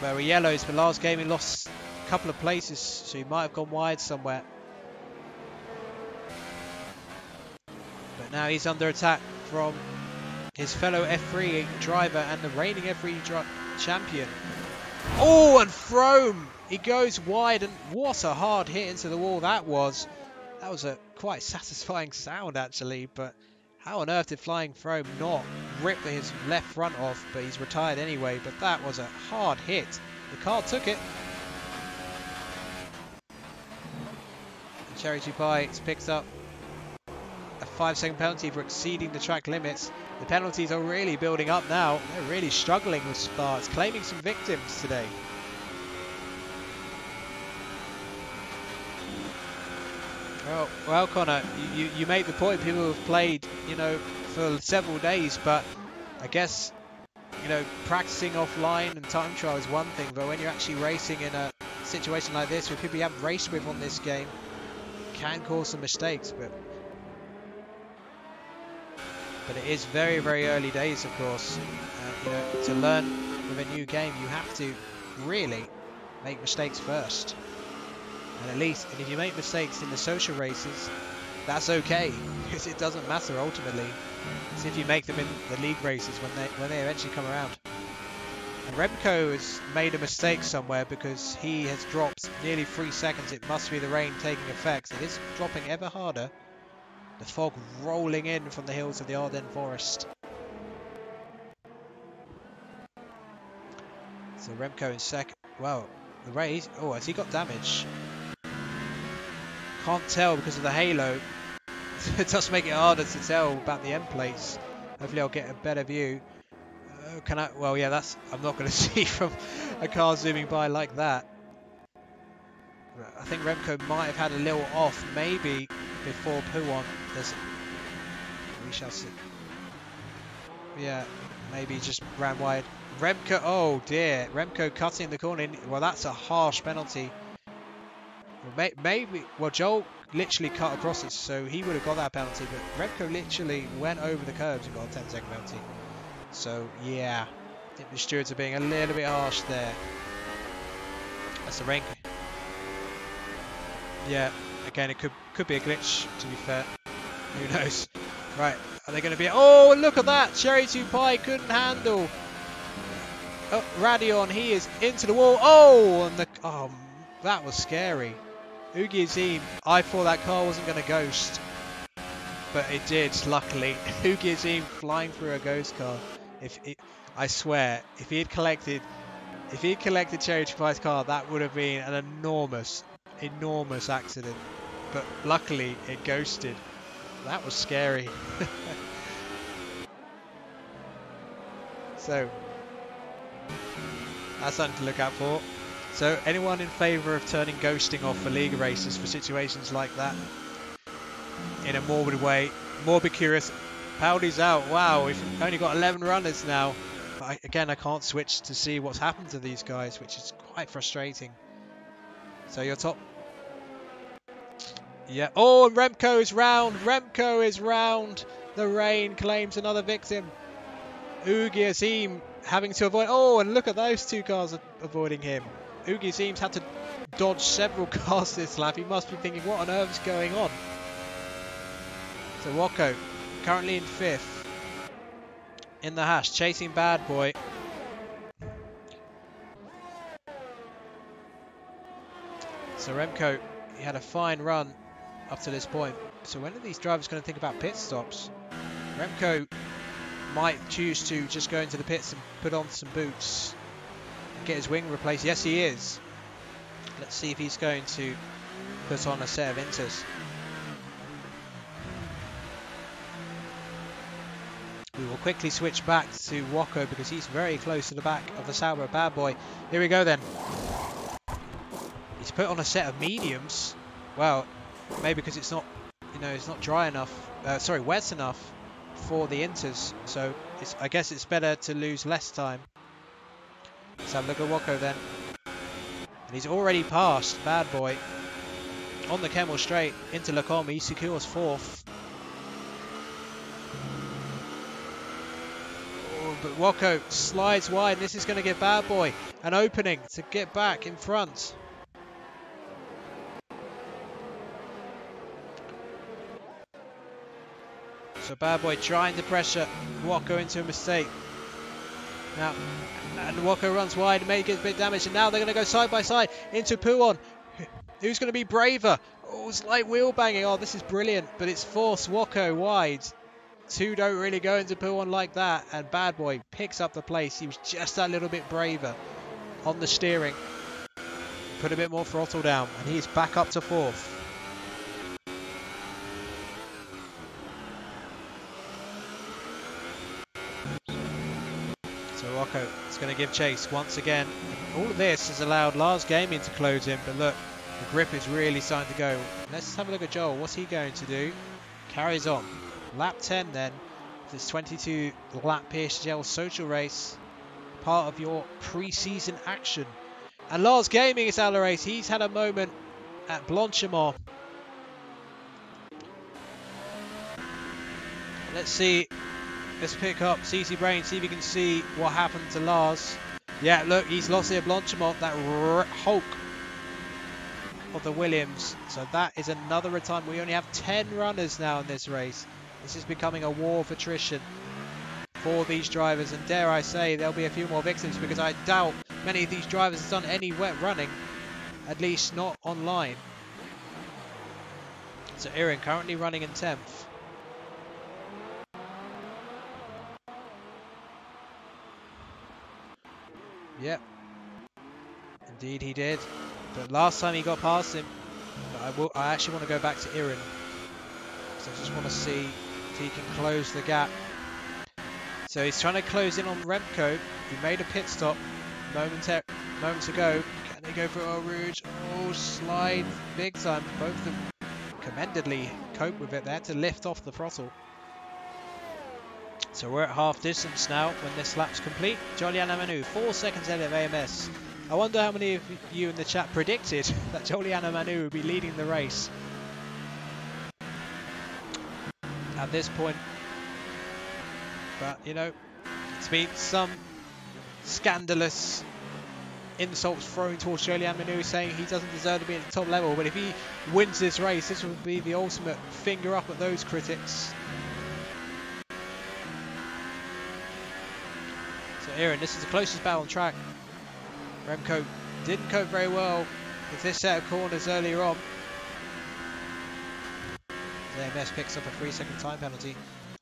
Well, we're yellows, but Lars Gaming lost a couple of places, so he might have gone wide somewhere. But now he's under attack from his fellow F3 driver and the reigning F3 champion, Oh, and Frome! He goes wide, and what a hard hit into the wall that was. That was a quite satisfying sound, actually, but how on earth did Flying Frome not rip his left front off? But he's retired anyway, but that was a hard hit. The car took it. And Cherry Dubai has picked up a 5-second penalty for exceeding the track limits. The penalties are really building up now. They're really struggling with Spa. It's claiming some victims today. Well, Connor, you make the point. People have played, you know, for several days, but I guess, you know, practicing offline and time trial is one thing, but when you're actually racing in a situation like this with people you haven't raced with on this game, it can cause some mistakes. But it is very, very early days, of course. You know, to learn with a new game, you have to really make mistakes first. And at least, and if you make mistakes in the social races, that's okay, because it doesn't matter ultimately. It's if you make them in the league races when they eventually come around. And Remco has made a mistake somewhere because he has dropped nearly 3 seconds. It must be the rain taking effect. It is dropping ever harder. The fog rolling in from the hills of the Ardennes Forest. So Remco in second. Well, the race. Oh, has he got damage? Can't tell because of the halo. It does make it harder to tell about the end plates. Hopefully I'll get a better view. Can I? Well, yeah, that's. I'm not going to see from a car zooming by like that. I think Remco might have had a little off, maybe before Pouon. We shall see. Yeah, maybe just ran wide. Remco. Oh dear, Remco cutting the corner. Well, that's a harsh penalty. Maybe, well, Joel literally cut across it, so he would have got that penalty, but Remco literally went over the curbs and got a 10-second penalty. So, yeah, I think the stewards are being a little bit harsh there. That's the rain. Yeah, again, it could be a glitch, to be fair. Who knows? Right, are they going to be... Oh, look at that! Cherry 2 Pie couldn't handle. Oh, Radion, he is into the wall. Oh, and the... Oh, that was scary. Ugi Azim, I thought that car wasn't going to ghost, but it did, luckily. Ugi Azim flying through a ghost car. I swear, if he had collected Cherry Tripai's car, that would have been an enormous accident. But luckily, it ghosted. That was scary. So, that's something to look out for. So, anyone in favour of turning ghosting off for league races for situations like that? In a morbid way. Morbid curious. Paudie's out. Wow, we've only got 11 runners now. But again, I can't switch to see what's happened to these guys, which is quite frustrating. So, your top... Yeah. Oh, and Remco is round. Remco is round. The rain claims another victim. Ugi Azim having to avoid... Oh, and look at those two cars avoiding him. Ugi Azim's had to dodge several cars this lap. He must be thinking, what on earth is going on? So Woko, currently in 5th. In the Haas, chasing Bad Boy. So Remco, he had a fine run up to this point. So when are these drivers going to think about pit stops? Remco might choose to just go into the pits and put on some boots and get his wing replaced. Yes, he is. Let's see if he's going to put on a set of inters. We will quickly switch back to Woko because he's very close to the back of the Sauber Bad Boy. Here we go then. He's put on a set of mediums. Well, maybe because it's not, you know, it's not dry enough. Sorry, wet enough for the inters. So I guess it's better to lose less time. Let's have a look at Woko then. And he's already passed Bad Boy on the Kemmel straight into Lacombe. He secures 4th. Oh, but Woko slides wide. This is going to give Bad Boy an opening to get back in front. So Bad Boy trying to pressure Woko into a mistake. Now, and Woko runs wide and may get a bit damaged, and now they're going to go side by side into Puon. Who's going to be braver? Oh, slight wheel banging. Oh, this is brilliant, but it's forced Woko wide. Two don't really go into Puon like that, and Bad Boy picks up the place. He was just that little bit braver on the steering. Put a bit more throttle down, and he's back up to fourth. So Rocco is going to give chase once again. All of this has allowed Lars Gaming to close in, but look, the grip is really starting to go. Let's have a look at Joel. What's he going to do? Carries on. Lap 10 then. This 22 lap Psgl social race. Part of your pre-season action. And Lars Gaming is out of the race. He's had a moment at Blanchimont. Let's see. Let's pick up CC Brain, see if we can see what happened to Lars. Yeah, look, he's lost here at Blanchimont, that Hulk of the Williams. So that is another retirement. We only have 10 runners now in this race. This is becoming a war of attrition for these drivers. And dare I say, there'll be a few more victims, because I doubt many of these drivers have done any wet running. At least not online. So Irin currently running in 10th. Yep, indeed he did. But last time he got past him. But I actually want to go back to Irin. So I just want to see if he can close the gap. So he's trying to close in on Remco. He made a pit stop moments ago. Can they go for Eau Rouge? Oh, slide big time. Both of them commendedly cope with it. They had to lift off the throttle. So we're at half distance now when this lap's complete. Joelianomanu, 4 seconds ahead of AMS. I wonder how many of you in the chat predicted that Joelianomanu would be leading the race at this point. But, you know, it's been some scandalous insults thrown towards Joelianomanu, saying he doesn't deserve to be at the top level. But if he wins this race, this will be the ultimate finger up at those critics. Irin, this is the closest battle on track. Remco didn't cope very well with this set of corners earlier on. AMS picks up a 3-second time penalty,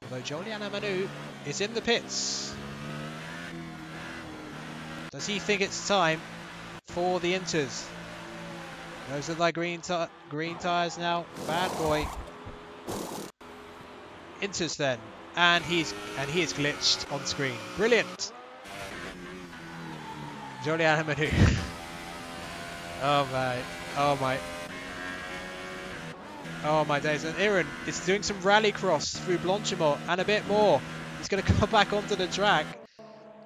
although Joelianomanu is in the pits. Does he think it's time for the Inters? Those are thy green tyres now. Bad Boy. Inters then, and he is glitched on screen. Brilliant. Joelianomanu. Oh my days. And Irin is doing some rallycross through Blanchimont and a bit more. He's going to come back onto the track.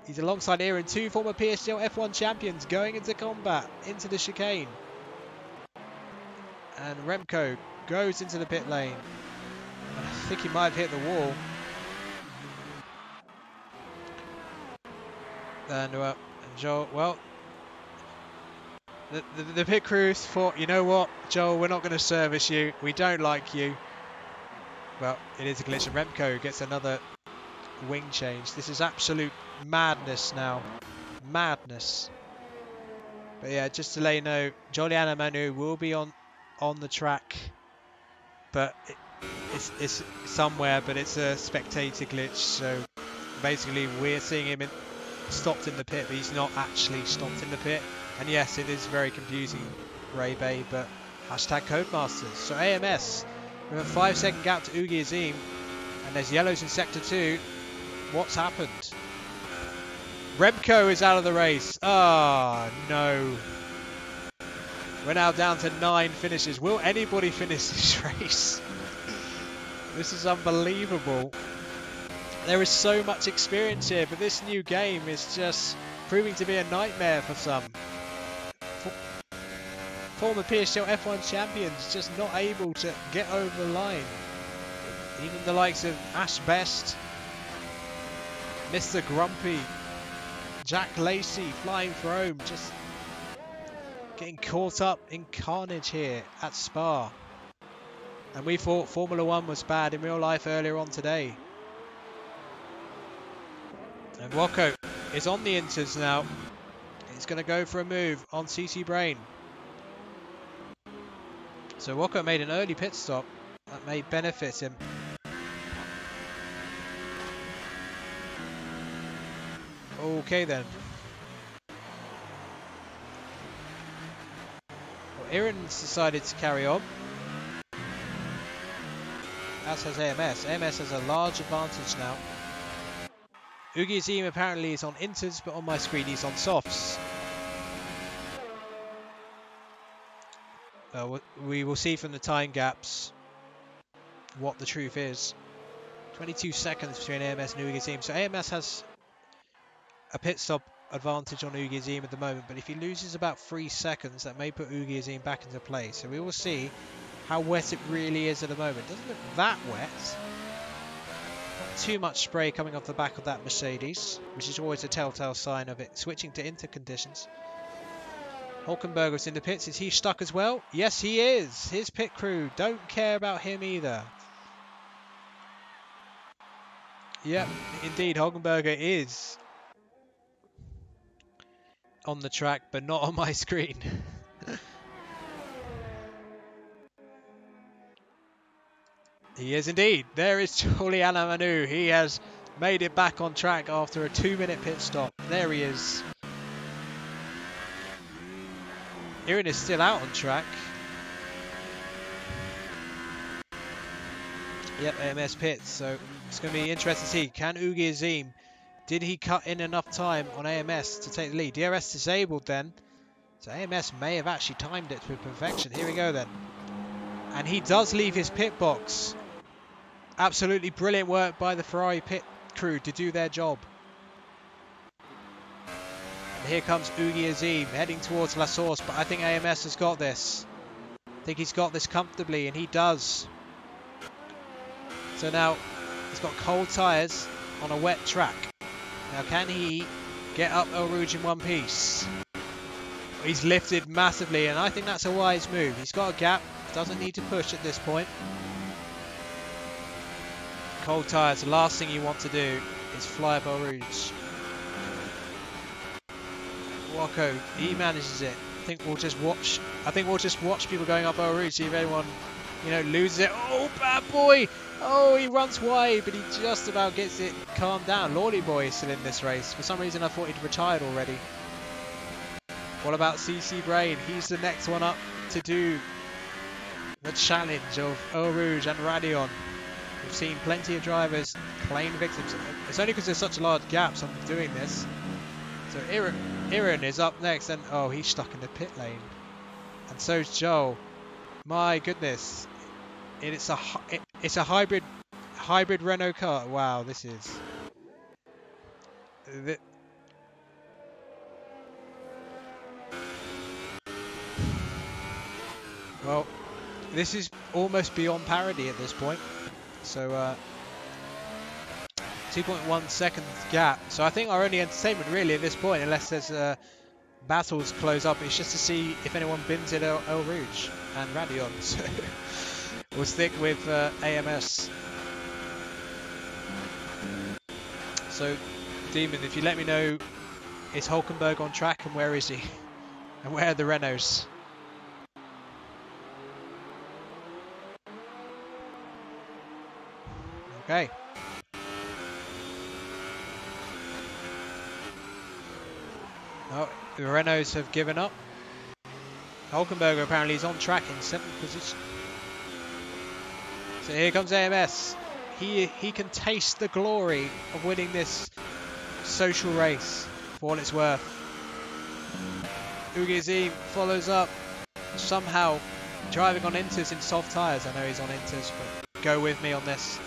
He's alongside Irin, 2 former Psgl F1 champions, going into combat, into the chicane. And Remco goes into the pit lane. I think he might have hit the wall. And Joel, well, the pit crews thought, you know what, Joel, we're not going to service you. We don't like you. Well, it is a glitch, and Remco gets another wing change. This is absolute madness now. Madness. But yeah, just to let you know, Joelianomanu will be on the track, but it's somewhere, but it's a spectator glitch. So basically, we're seeing him stopped in the pit, but he's not actually stopped in the pit. And yes, it is very confusing, Ray Bay, but hashtag Codemasters. So AMS with a 5-second gap to Ugiazim, and there's yellows in sector 2. What's happened? Remco is out of the race. Ah, no. We're now down to 9 finishes. Will anybody finish this race? This is unbelievable. There is so much experience here, but this new game is just proving to be a nightmare for some. Former Psgl F1 champions just not able to get over the line. Even the likes of Ash Best, Mr. Grumpy, xJackLacey, Flying Frome, just getting caught up in carnage here at Spa. And we thought Formula 1 was bad in real life earlier on today. And Woko is on the inters now. He's going to go for a move on CC Brain. So Woko made an early pit stop. That may benefit him. Okay then. Well, Iran's decided to carry on. As has AMS. AMS has a large advantage now. Ugi apparently is on inters, but on my screen he's on softs. We will see from the time gaps what the truth is. 22 seconds between AMS and Ugi. So AMS has a pit stop advantage on Ugi at the moment, but if he loses about 3 seconds, that may put Ugi back into play. So we will see how wet it really is at the moment. Doesn't look that wet. Not too much spray coming off the back of that Mercedes, which is always a telltale sign of it switching to inter conditions. Hulkenburger's in the pits. Is he stuck as well? Yes, he is. His pit crew don't care about him either. Yep, indeed, Hulkenburger is on the track, but not on my screen. He is indeed. There is Joelianomanu. He has made it back on track after a 2-minute pit stop. There he is. Iran is still out on track. Yep, AMS pits. So it's going to be interesting to see. Can Ugi Azim, did he cut in enough time on AMS to take the lead? DRS disabled then. So AMS may have actually timed it to perfection. Here we go then. And he does leave his pit box. Absolutely brilliant work by the Ferrari pit crew to do their job. And here comes Ugi Azim heading towards La Source, but I think AMS has got this. I think he's got this comfortably, and he does. So now he's got cold tyres on a wet track. Now can he get up El Rouge in one piece? He's lifted massively, and I think that's a wise move. He's got a gap, doesn't need to push at this point. Cold tyres, the last thing you want to do is fly up El Rouge. Woko, he manages it. I think we'll just watch people going up El Rouge, see if anyone, loses it. Oh, bad boy! Oh, he runs wide, but he just about gets it calmed down. Lordy Boy is still in this race. For some reason, I thought he'd retired already. What about CC Brain? He's the next one up to do the challenge of El Rouge and Radion. We've seen plenty of drivers claim victims. It's only because there's such large gaps I'm doing this. So Iran is up next, and oh, he's stuck in the pit lane. And so's Joel. My goodness. It's a hybrid Renault car. Wow, this is. Well, this is almost beyond parody at this point. So 2.1 seconds gap. So I think our only entertainment really at this point, unless there's battles close up, is just to see if anyone bins at El Rouge and Radion. So we'll stick with AMS. So Demon, if you let me know, is Hulkenberg on track and where is he? And where are the Renaults? Okay. Oh, the Renaults have given up. Hulkenberger apparently is on track in 7th position. So here comes AMS. He can taste the glory of winning this social race for all it's worth. Ugi Azim follows up, somehow driving on inters in soft tyres. I know he's on inters, but go with me on this.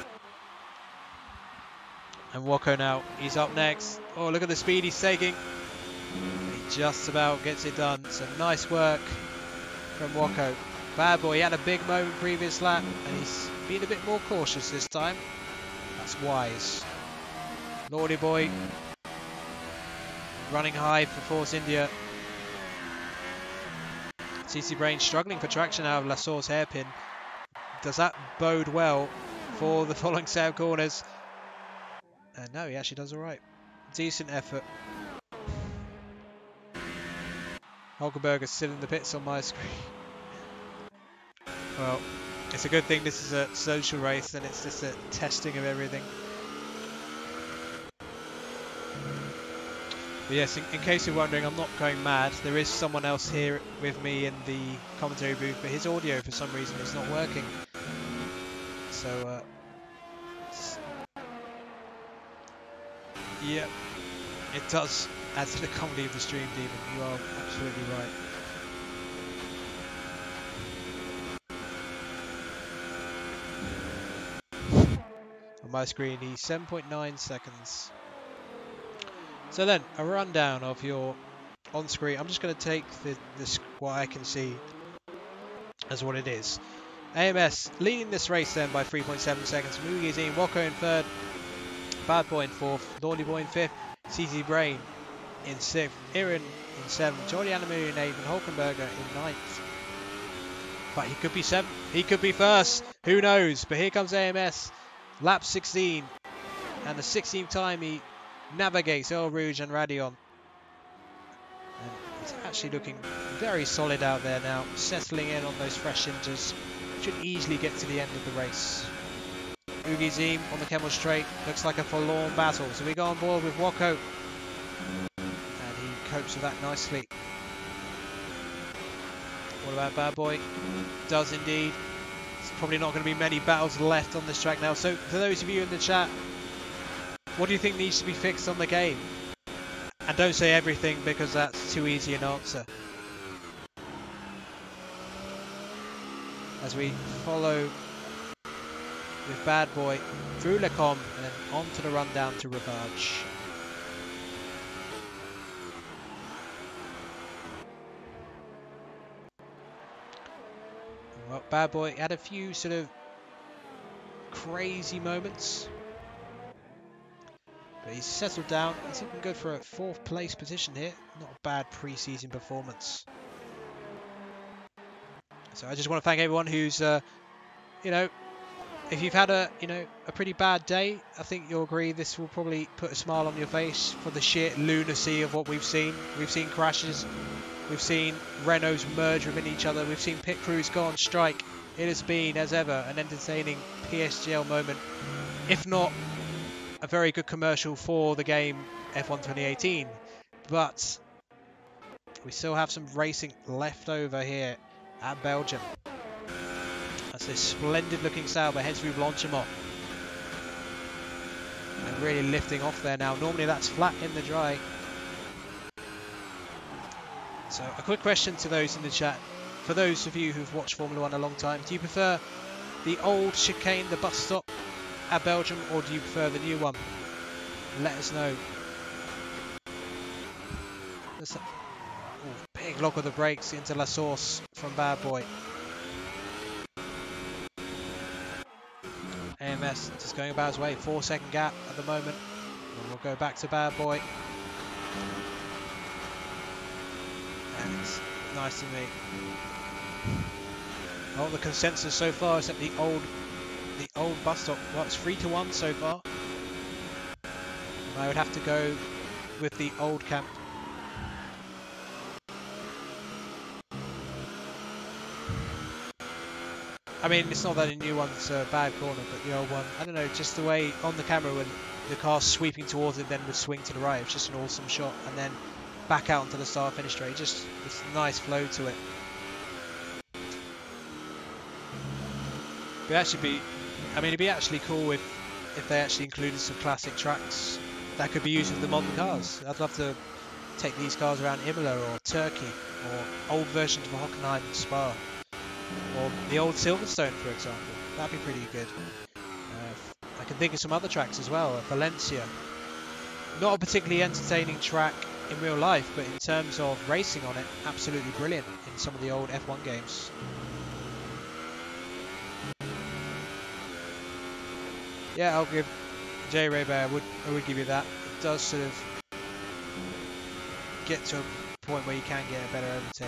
And Woko now, he's up next. Oh, look at the speed he's taking. He just about gets it done. So nice work from Woko. Bad boy, he had a big moment previous lap, and he's been a bit more cautious this time. That's wise. Lordy boy, running high for Force India. CC Brain struggling for traction out of La Source hairpin. Does that bode well for the following set of corners? No, he actually does alright. Decent effort. Hulkenburger still in the pits on my screen. Well, it's a good thing this is a social race and it's just a testing of everything. But yes, in case you're wondering, I'm not going mad. There is someone else here with me in the commentary booth, but his audio for some reason is not working. So, yeah, it does add to the comedy of the stream, Demon. You are absolutely right. On my screen, he's 7.9 seconds. So then, a rundown of your on-screen. I'm just going to take this what I can see as what it is. AMS leading this race then by 3.7 seconds. Mugi's in, Woko in third, Bad Boy in fourth, Lordy Boy in fifth, CZ Brain in sixth, Irin in seventh, Joelianomanu in eighth, and Hulkenburger in ninth. But he could be seventh, he could be first, who knows? But here comes AMS, lap 16, and the 16th time he navigates El Rouge and Radion. And he's actually looking very solid out there now, settling in on those fresh inters. Should easily get to the end of the race. Ugi Zim on the Kemmel Straight, looks like a forlorn battle. So we go on board with Woko. And he copes with that nicely. What about Bad Boy? Does indeed. There's probably not going to be many battles left on this track now. So for those of you in the chat, what do you think needs to be fixed on the game? And don't say everything because that's too easy an answer. As we follow with Bad Boy through Lecom and then on to the rundown to Ravage. Well, Bad Boy had a few sort of crazy moments. But he's settled down. He's even good for a 4th place position here. Not a bad pre-season performance. So I just want to thank everyone who's, you know, if you've had a pretty bad day, I think you'll agree this will probably put a smile on your face for the sheer lunacy of what we've seen. We've seen crashes. We've seen Renaults merge within each other. We've seen pit crews go on strike. It has been, as ever, an entertaining Psgl moment, if not a very good commercial for the game F1 2018, but we still have some racing left over here at Belgium. That's this splendid looking Sauber heads through Blanchimont and really lifting off there now. Normally that's flat in the dry. So a quick question to those in the chat. For those of you who've watched Formula 1 a long time, do you prefer the old chicane, the bus stop at Belgium, or do you prefer the new one? Let us know. Big lock of the brakes into La Source from Bad Boy. AMS just going about his way, 4-second gap at the moment. And we'll go back to Bad Boy. And it's nice to meet. Oh, the consensus so far is that the old bus stop, well, it's 3-1 so far. I would have to go with the old camp. I mean, it's not that the new one's a bad corner, but the old one, I don't know, just the way on the camera when the car's sweeping towards it, then would swing to the right. It's just an awesome shot, and then back out onto the start finish straight. Just this nice flow to it. It'd actually be, I mean, it'd be actually cool if they actually included some classic tracks that could be used with the modern cars. I'd love to take these cars around Imola or Turkey, or old versions of Hockenheim and Spa, or the old Silverstone, for example. That'd be pretty good. I can think of some other tracks as well. Valencia, not a particularly entertaining track in real life, but in terms of racing on it, absolutely brilliant in some of the old F1 games. Yeah, I'll give J Ray Bear, I would give you that. It does sort of get to a point where you can get a better overtake.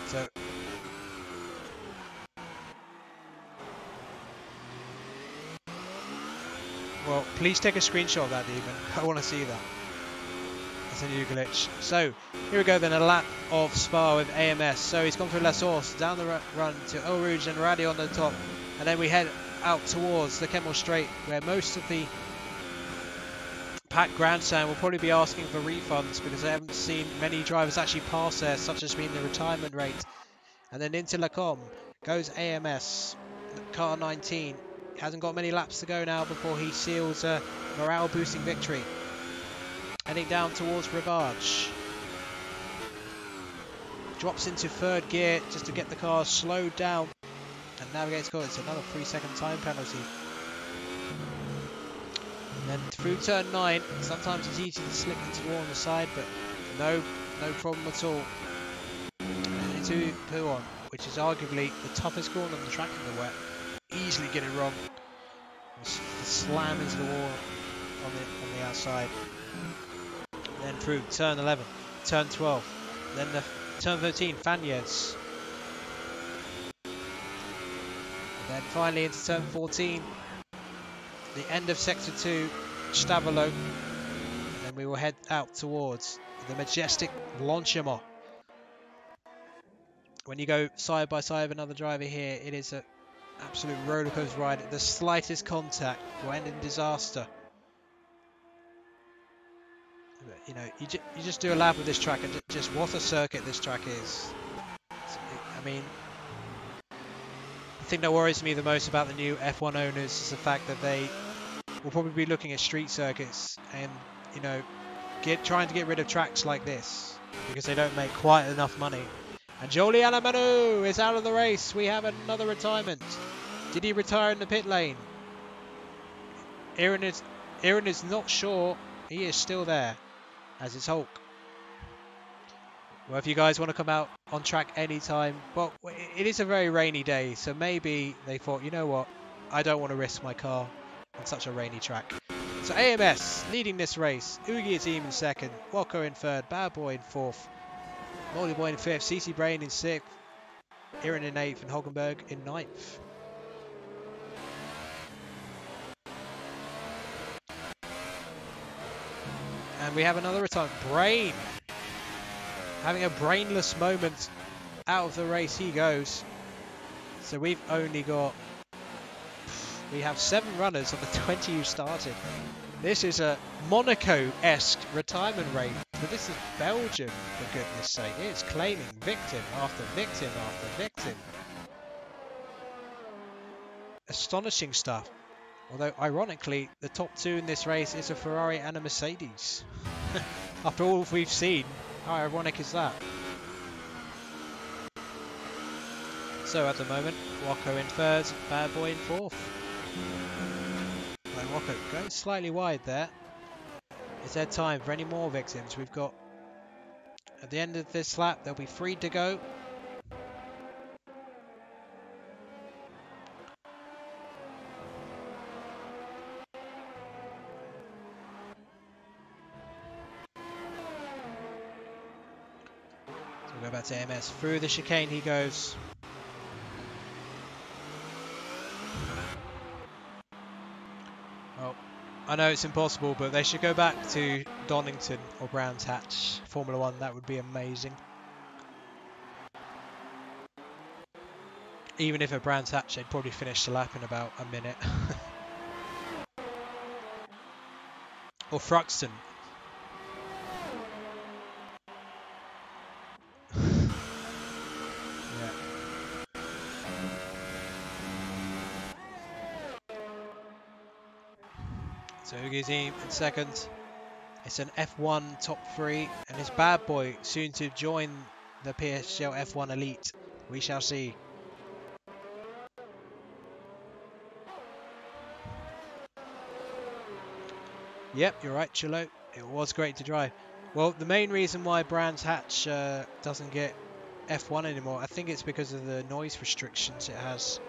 So well, please take a screenshot of that, even. I want to see that. That's a new glitch. So here we go then, a lap of Spa with AMS. So he's gone through La Source, down the run to Eau Rouge and Radi on the top. And then we head out towards the Kemmel Straight, where most of the packed grandstand will probably be asking for refunds because I haven't seen many drivers actually pass there, such as being the retirement rate. And then into Lacombe goes AMS, car 19. Hasn't got many laps to go now before he seals a morale boosting victory. Heading down towards Rivage. Drops into third gear just to get the car slowed down. And navigates car. It's another 3-second time penalty. And then through turn 9, sometimes it's easy to slip into the wall on the side, but no problem at all. And into Pouon, which is arguably the toughest corner on the track in the wet. Easily get it wrong. Slam into the wall on the outside. Then through turn 11, turn 12, then the turn 13, Fagnes. Then finally into turn 14, the end of sector 2, Stavolo. And then we will head out towards the majestic Blanchimont. When you go side by side with another driver here, it is an absolute rollercoaster ride. The slightest contact will end in disaster. You know, you just do a lap of this track and just what a circuit this track is. I mean, the thing that worries me the most about the new F1 owners is the fact that they will probably be looking at street circuits and, you know, trying to get rid of tracks like this because they don't make quite enough money. And Joelianomanu is out of the race. We have another retirement. Did he retire in the pit lane? Aaron is not sure. He is still there, as is Hulk. Well, if you guys want to come out on track anytime, well, it is a very rainy day, so maybe they thought, you know what, I don't want to risk my car on such a rainy track. So AMS leading this race, Ugi in second, Woko in third, Bad Boy in fourth, Moldy Boy in fifth, CC Brain in sixth, Aaron in eighth, and Hulkenburg in ninth. And we have another return. Brain having a brainless moment. Out of the race he goes. So we have 7 runners of the 20 who started. This is a Monaco-esque retirement rate, but this is Belgium, for goodness sake. It's claiming victim after victim after victim. Astonishing stuff. Although, ironically, the top 2 in this race is a Ferrari and a Mercedes. After all we've seen, how ironic is that? So at the moment, Woko in third, Bad Boy in fourth. Like Woko going slightly wide there. Is there time for any more victims? We've got, at the end of this lap, there'll be 3 to go. Go back to AMS. Through the chicane he goes. Well, I know it's impossible, but they should go back to Donington or Brands Hatch Formula 1. That would be amazing. Even if at Brands Hatch, they'd probably finish the lap in about a minute. Or Thruxton. So Ugi in second. It's an F1 top 3, and it's Bad Boy soon to join the Psgl F1 Elite. We shall see. Yep, you're right, Chilo. It was great to drive. Well, the main reason why Brands Hatch doesn't get F1 anymore, I think it's because of the noise restrictions it has.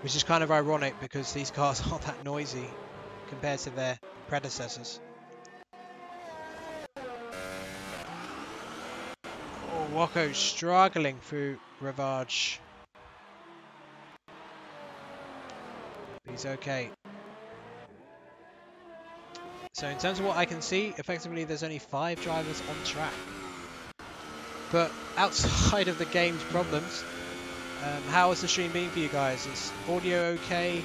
Which is kind of ironic because these cars aren't that noisy compared to their predecessors. Oh, Woko struggling through Rivage. He's okay. So in terms of what I can see, effectively there's only 5 drivers on track. But outside of the game's problems, how has the stream been for you guys? Is audio okay?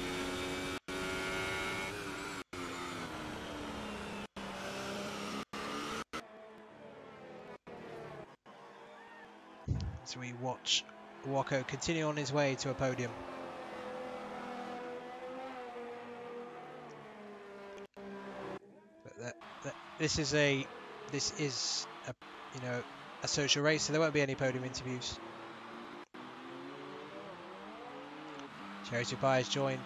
As we watch Wako continue on his way to a podium. But this is a you know, a social race, so there won't be any podium interviews. Cherry Dubai has joined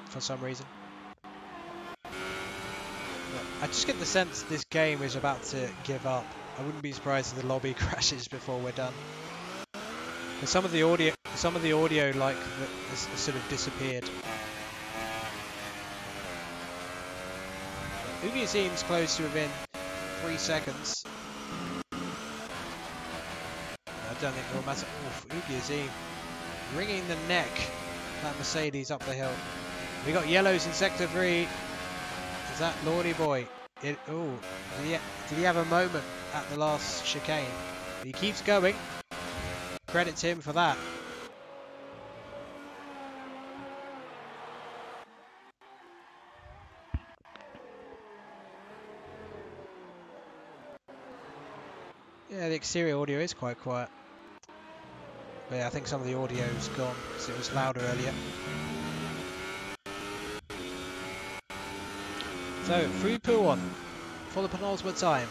for some reason. But I just get the sense this game is about to give up. I wouldn't be surprised if the lobby crashes before we're done. And some of the audio like has sort of disappeared. Ugiazim's close to within 3 seconds. I don't think it will matter. Ugiazim wringing the neck that Mercedes up the hill. We got yellows in sector 3. Is that Lordy Boy? Did he have a moment at the last chicane? But he keeps going. Credit to him for that. Yeah, the exterior audio is quite quiet. But yeah, I think some of the audio's gone because it was louder earlier. So, through pool 1 for the penultimate time.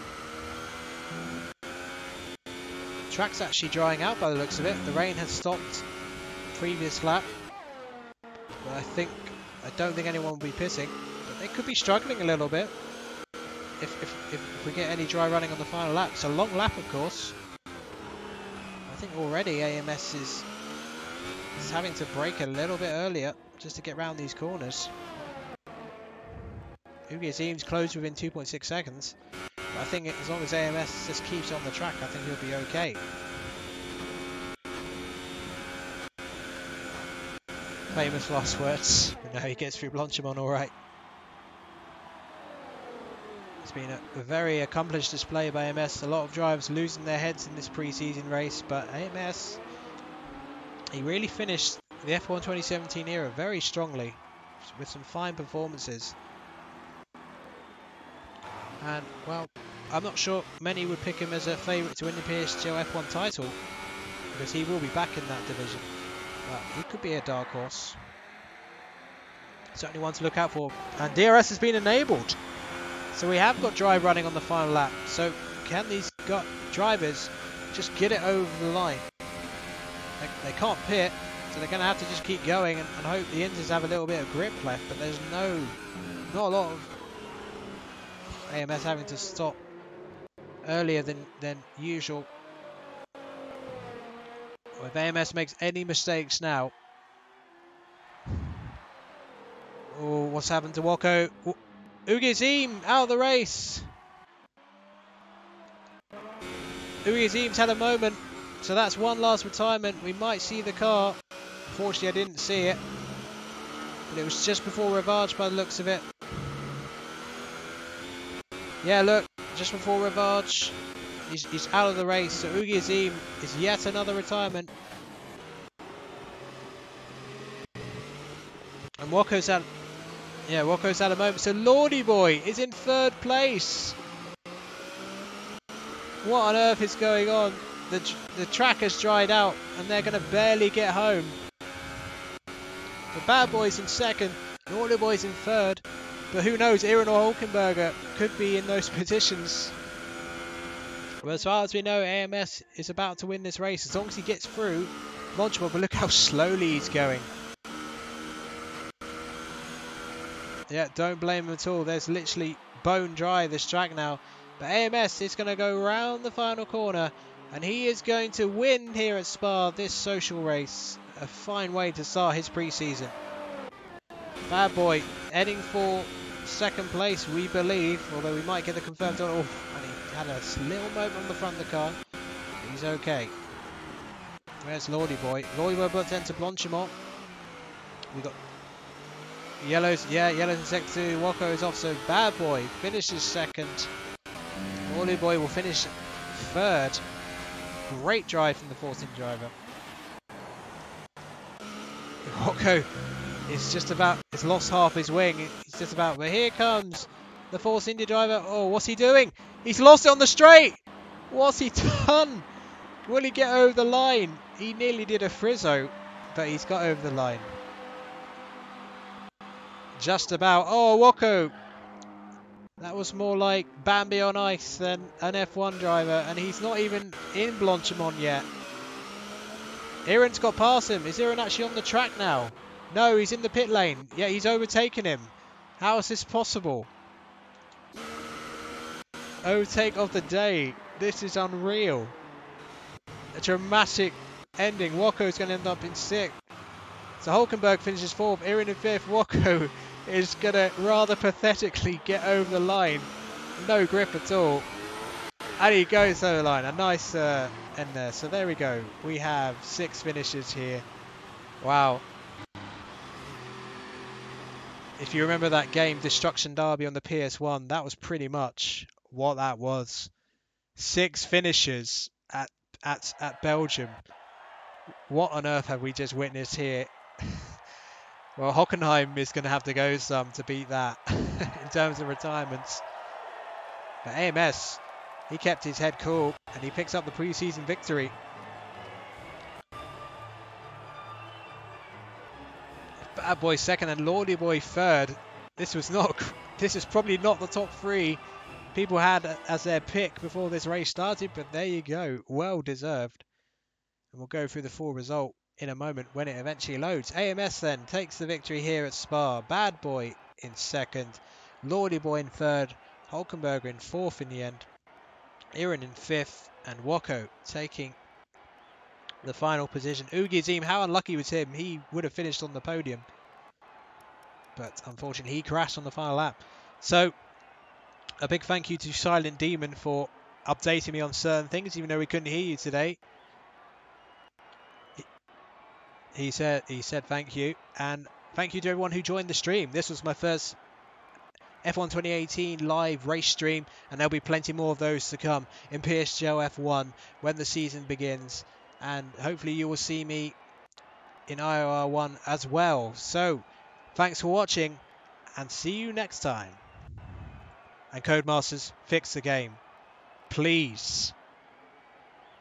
Track's actually drying out by the looks of it. The rain has stopped previous lap. But I don't think anyone will be pitting. But they could be struggling a little bit if we get any dry running on the final lap. It's a long lap, of course. I think already AMS is having to brake a little bit earlier just to get around these corners. Ugiazim's closed within 2.6 seconds. But I think as long as AMS just keeps on the track, I think he'll be okay. Famous last words. But no, he gets through Blanchimont all right. It's been a very accomplished display by AMS. A lot of drivers losing their heads in this pre-season race, but AMS, he really finished the F1 2017 era very strongly with some fine performances. And, well, I'm not sure many would pick him as a favourite to win the Psgl F1 title, because he will be back in that division. But he could be a dark horse. Certainly one to look out for. And DRS has been enabled. So we have got dry running on the final lap. So can these drivers just get it over the line? They can't pit, so they're going to have to just keep going and hope the Inters have a little bit of grip left. But there's not a lot of AMS having to stop earlier than usual. If AMS makes any mistakes now... Oh, what's happened to Wako? Ugiazim out of the race. Ugiazim's had a moment, so that's one last retirement. We might see the car. Unfortunately, I didn't see it, but it was just before Rivage by the looks of it. Yeah, look, just before Rivage, he's out of the race. So Ugiazim is yet another retirement, and Wako's out. Yeah, Wako's had a moment. So Lordy Boy is in 3rd place. What on earth is going on? The track has dried out and they're going to barely get home. The Bad Boy's in 2nd. Lordy Boy's in 3rd. But who knows, Iran or Hulkenburger could be in those positions. Well, as far as we know, AMS is about to win this race. As long as he gets through Launchable, but look how slowly he's going. Yeah, don't blame him at all. There's literally bone dry this track now. But AMS is going to go round the final corner. And he is going to win here at Spa this social race. A fine way to start his pre-season. Bad Boy heading for 2nd place, we believe. Although we might get the confirmed... Oh, and he had a little moment on the front of the car. He's okay. There's Lordy Boy. Lordy Boy butts into Blanchimont. We got Yellow's in second 2. Woko is off, so Bad Boy finishes second. Lolly Boy will finish third. Great drive from the Force India driver. Woko is just about, he's lost half his wing. He's just about, but here comes the Force India driver. Oh, what's he doing? He's lost it on the straight. What's he done? Will he get over the line? He nearly did a frizzo, but he's got over the line. Just about. Oh, Woko. That was more like Bambi on ice than an F1 driver, and he's not even in Blanchimont yet. Aaron's got past him. Is Aaron actually on the track now? No, he's in the pit lane. Yeah, he's overtaken him. How is this possible? Overtake of the day. This is unreal. A dramatic ending. Woko's going to end up in 6th. So Hulkenburg finishes 4th. Aaron in 5th. Woko is going to rather pathetically get over the line. No grip at all. And he goes over the line. A nice end there. So there we go. We have 6 finishes here. Wow. If you remember that game, Destruction Derby on the PS1, that was pretty much what that was. 6 finishes at Belgium. What on earth have we just witnessed here? Well, Hockenheim is going to have to go some to beat that in terms of retirements. But AMS, he kept his head cool and he picks up the pre-season victory. Bad Boy second and Lordy Boy third. This is probably not the top 3 people had as their pick before this race started, but there you go, well deserved. And we'll go through the full result in a moment when it eventually loads. AMS then takes the victory here at Spa. Bad Boy in second, Lordy Boy in third, Hulkenburger in 4th in the end, Aaron in 5th, and Woko taking the final position. Ugi Azim, how unlucky was him? He would have finished on the podium, but unfortunately he crashed on the final lap. So a big thank you to Silent Demon for updating me on certain things, even though we couldn't hear you today. He said thank you, and thank you to everyone who joined the stream. This was my first F1 2018 live race stream, and there'll be plenty more of those to come in Psgl F1 when the season begins, and hopefully you will see me in IOR1 as well. So thanks for watching, and see you next time. And Codemasters, fix the game, please.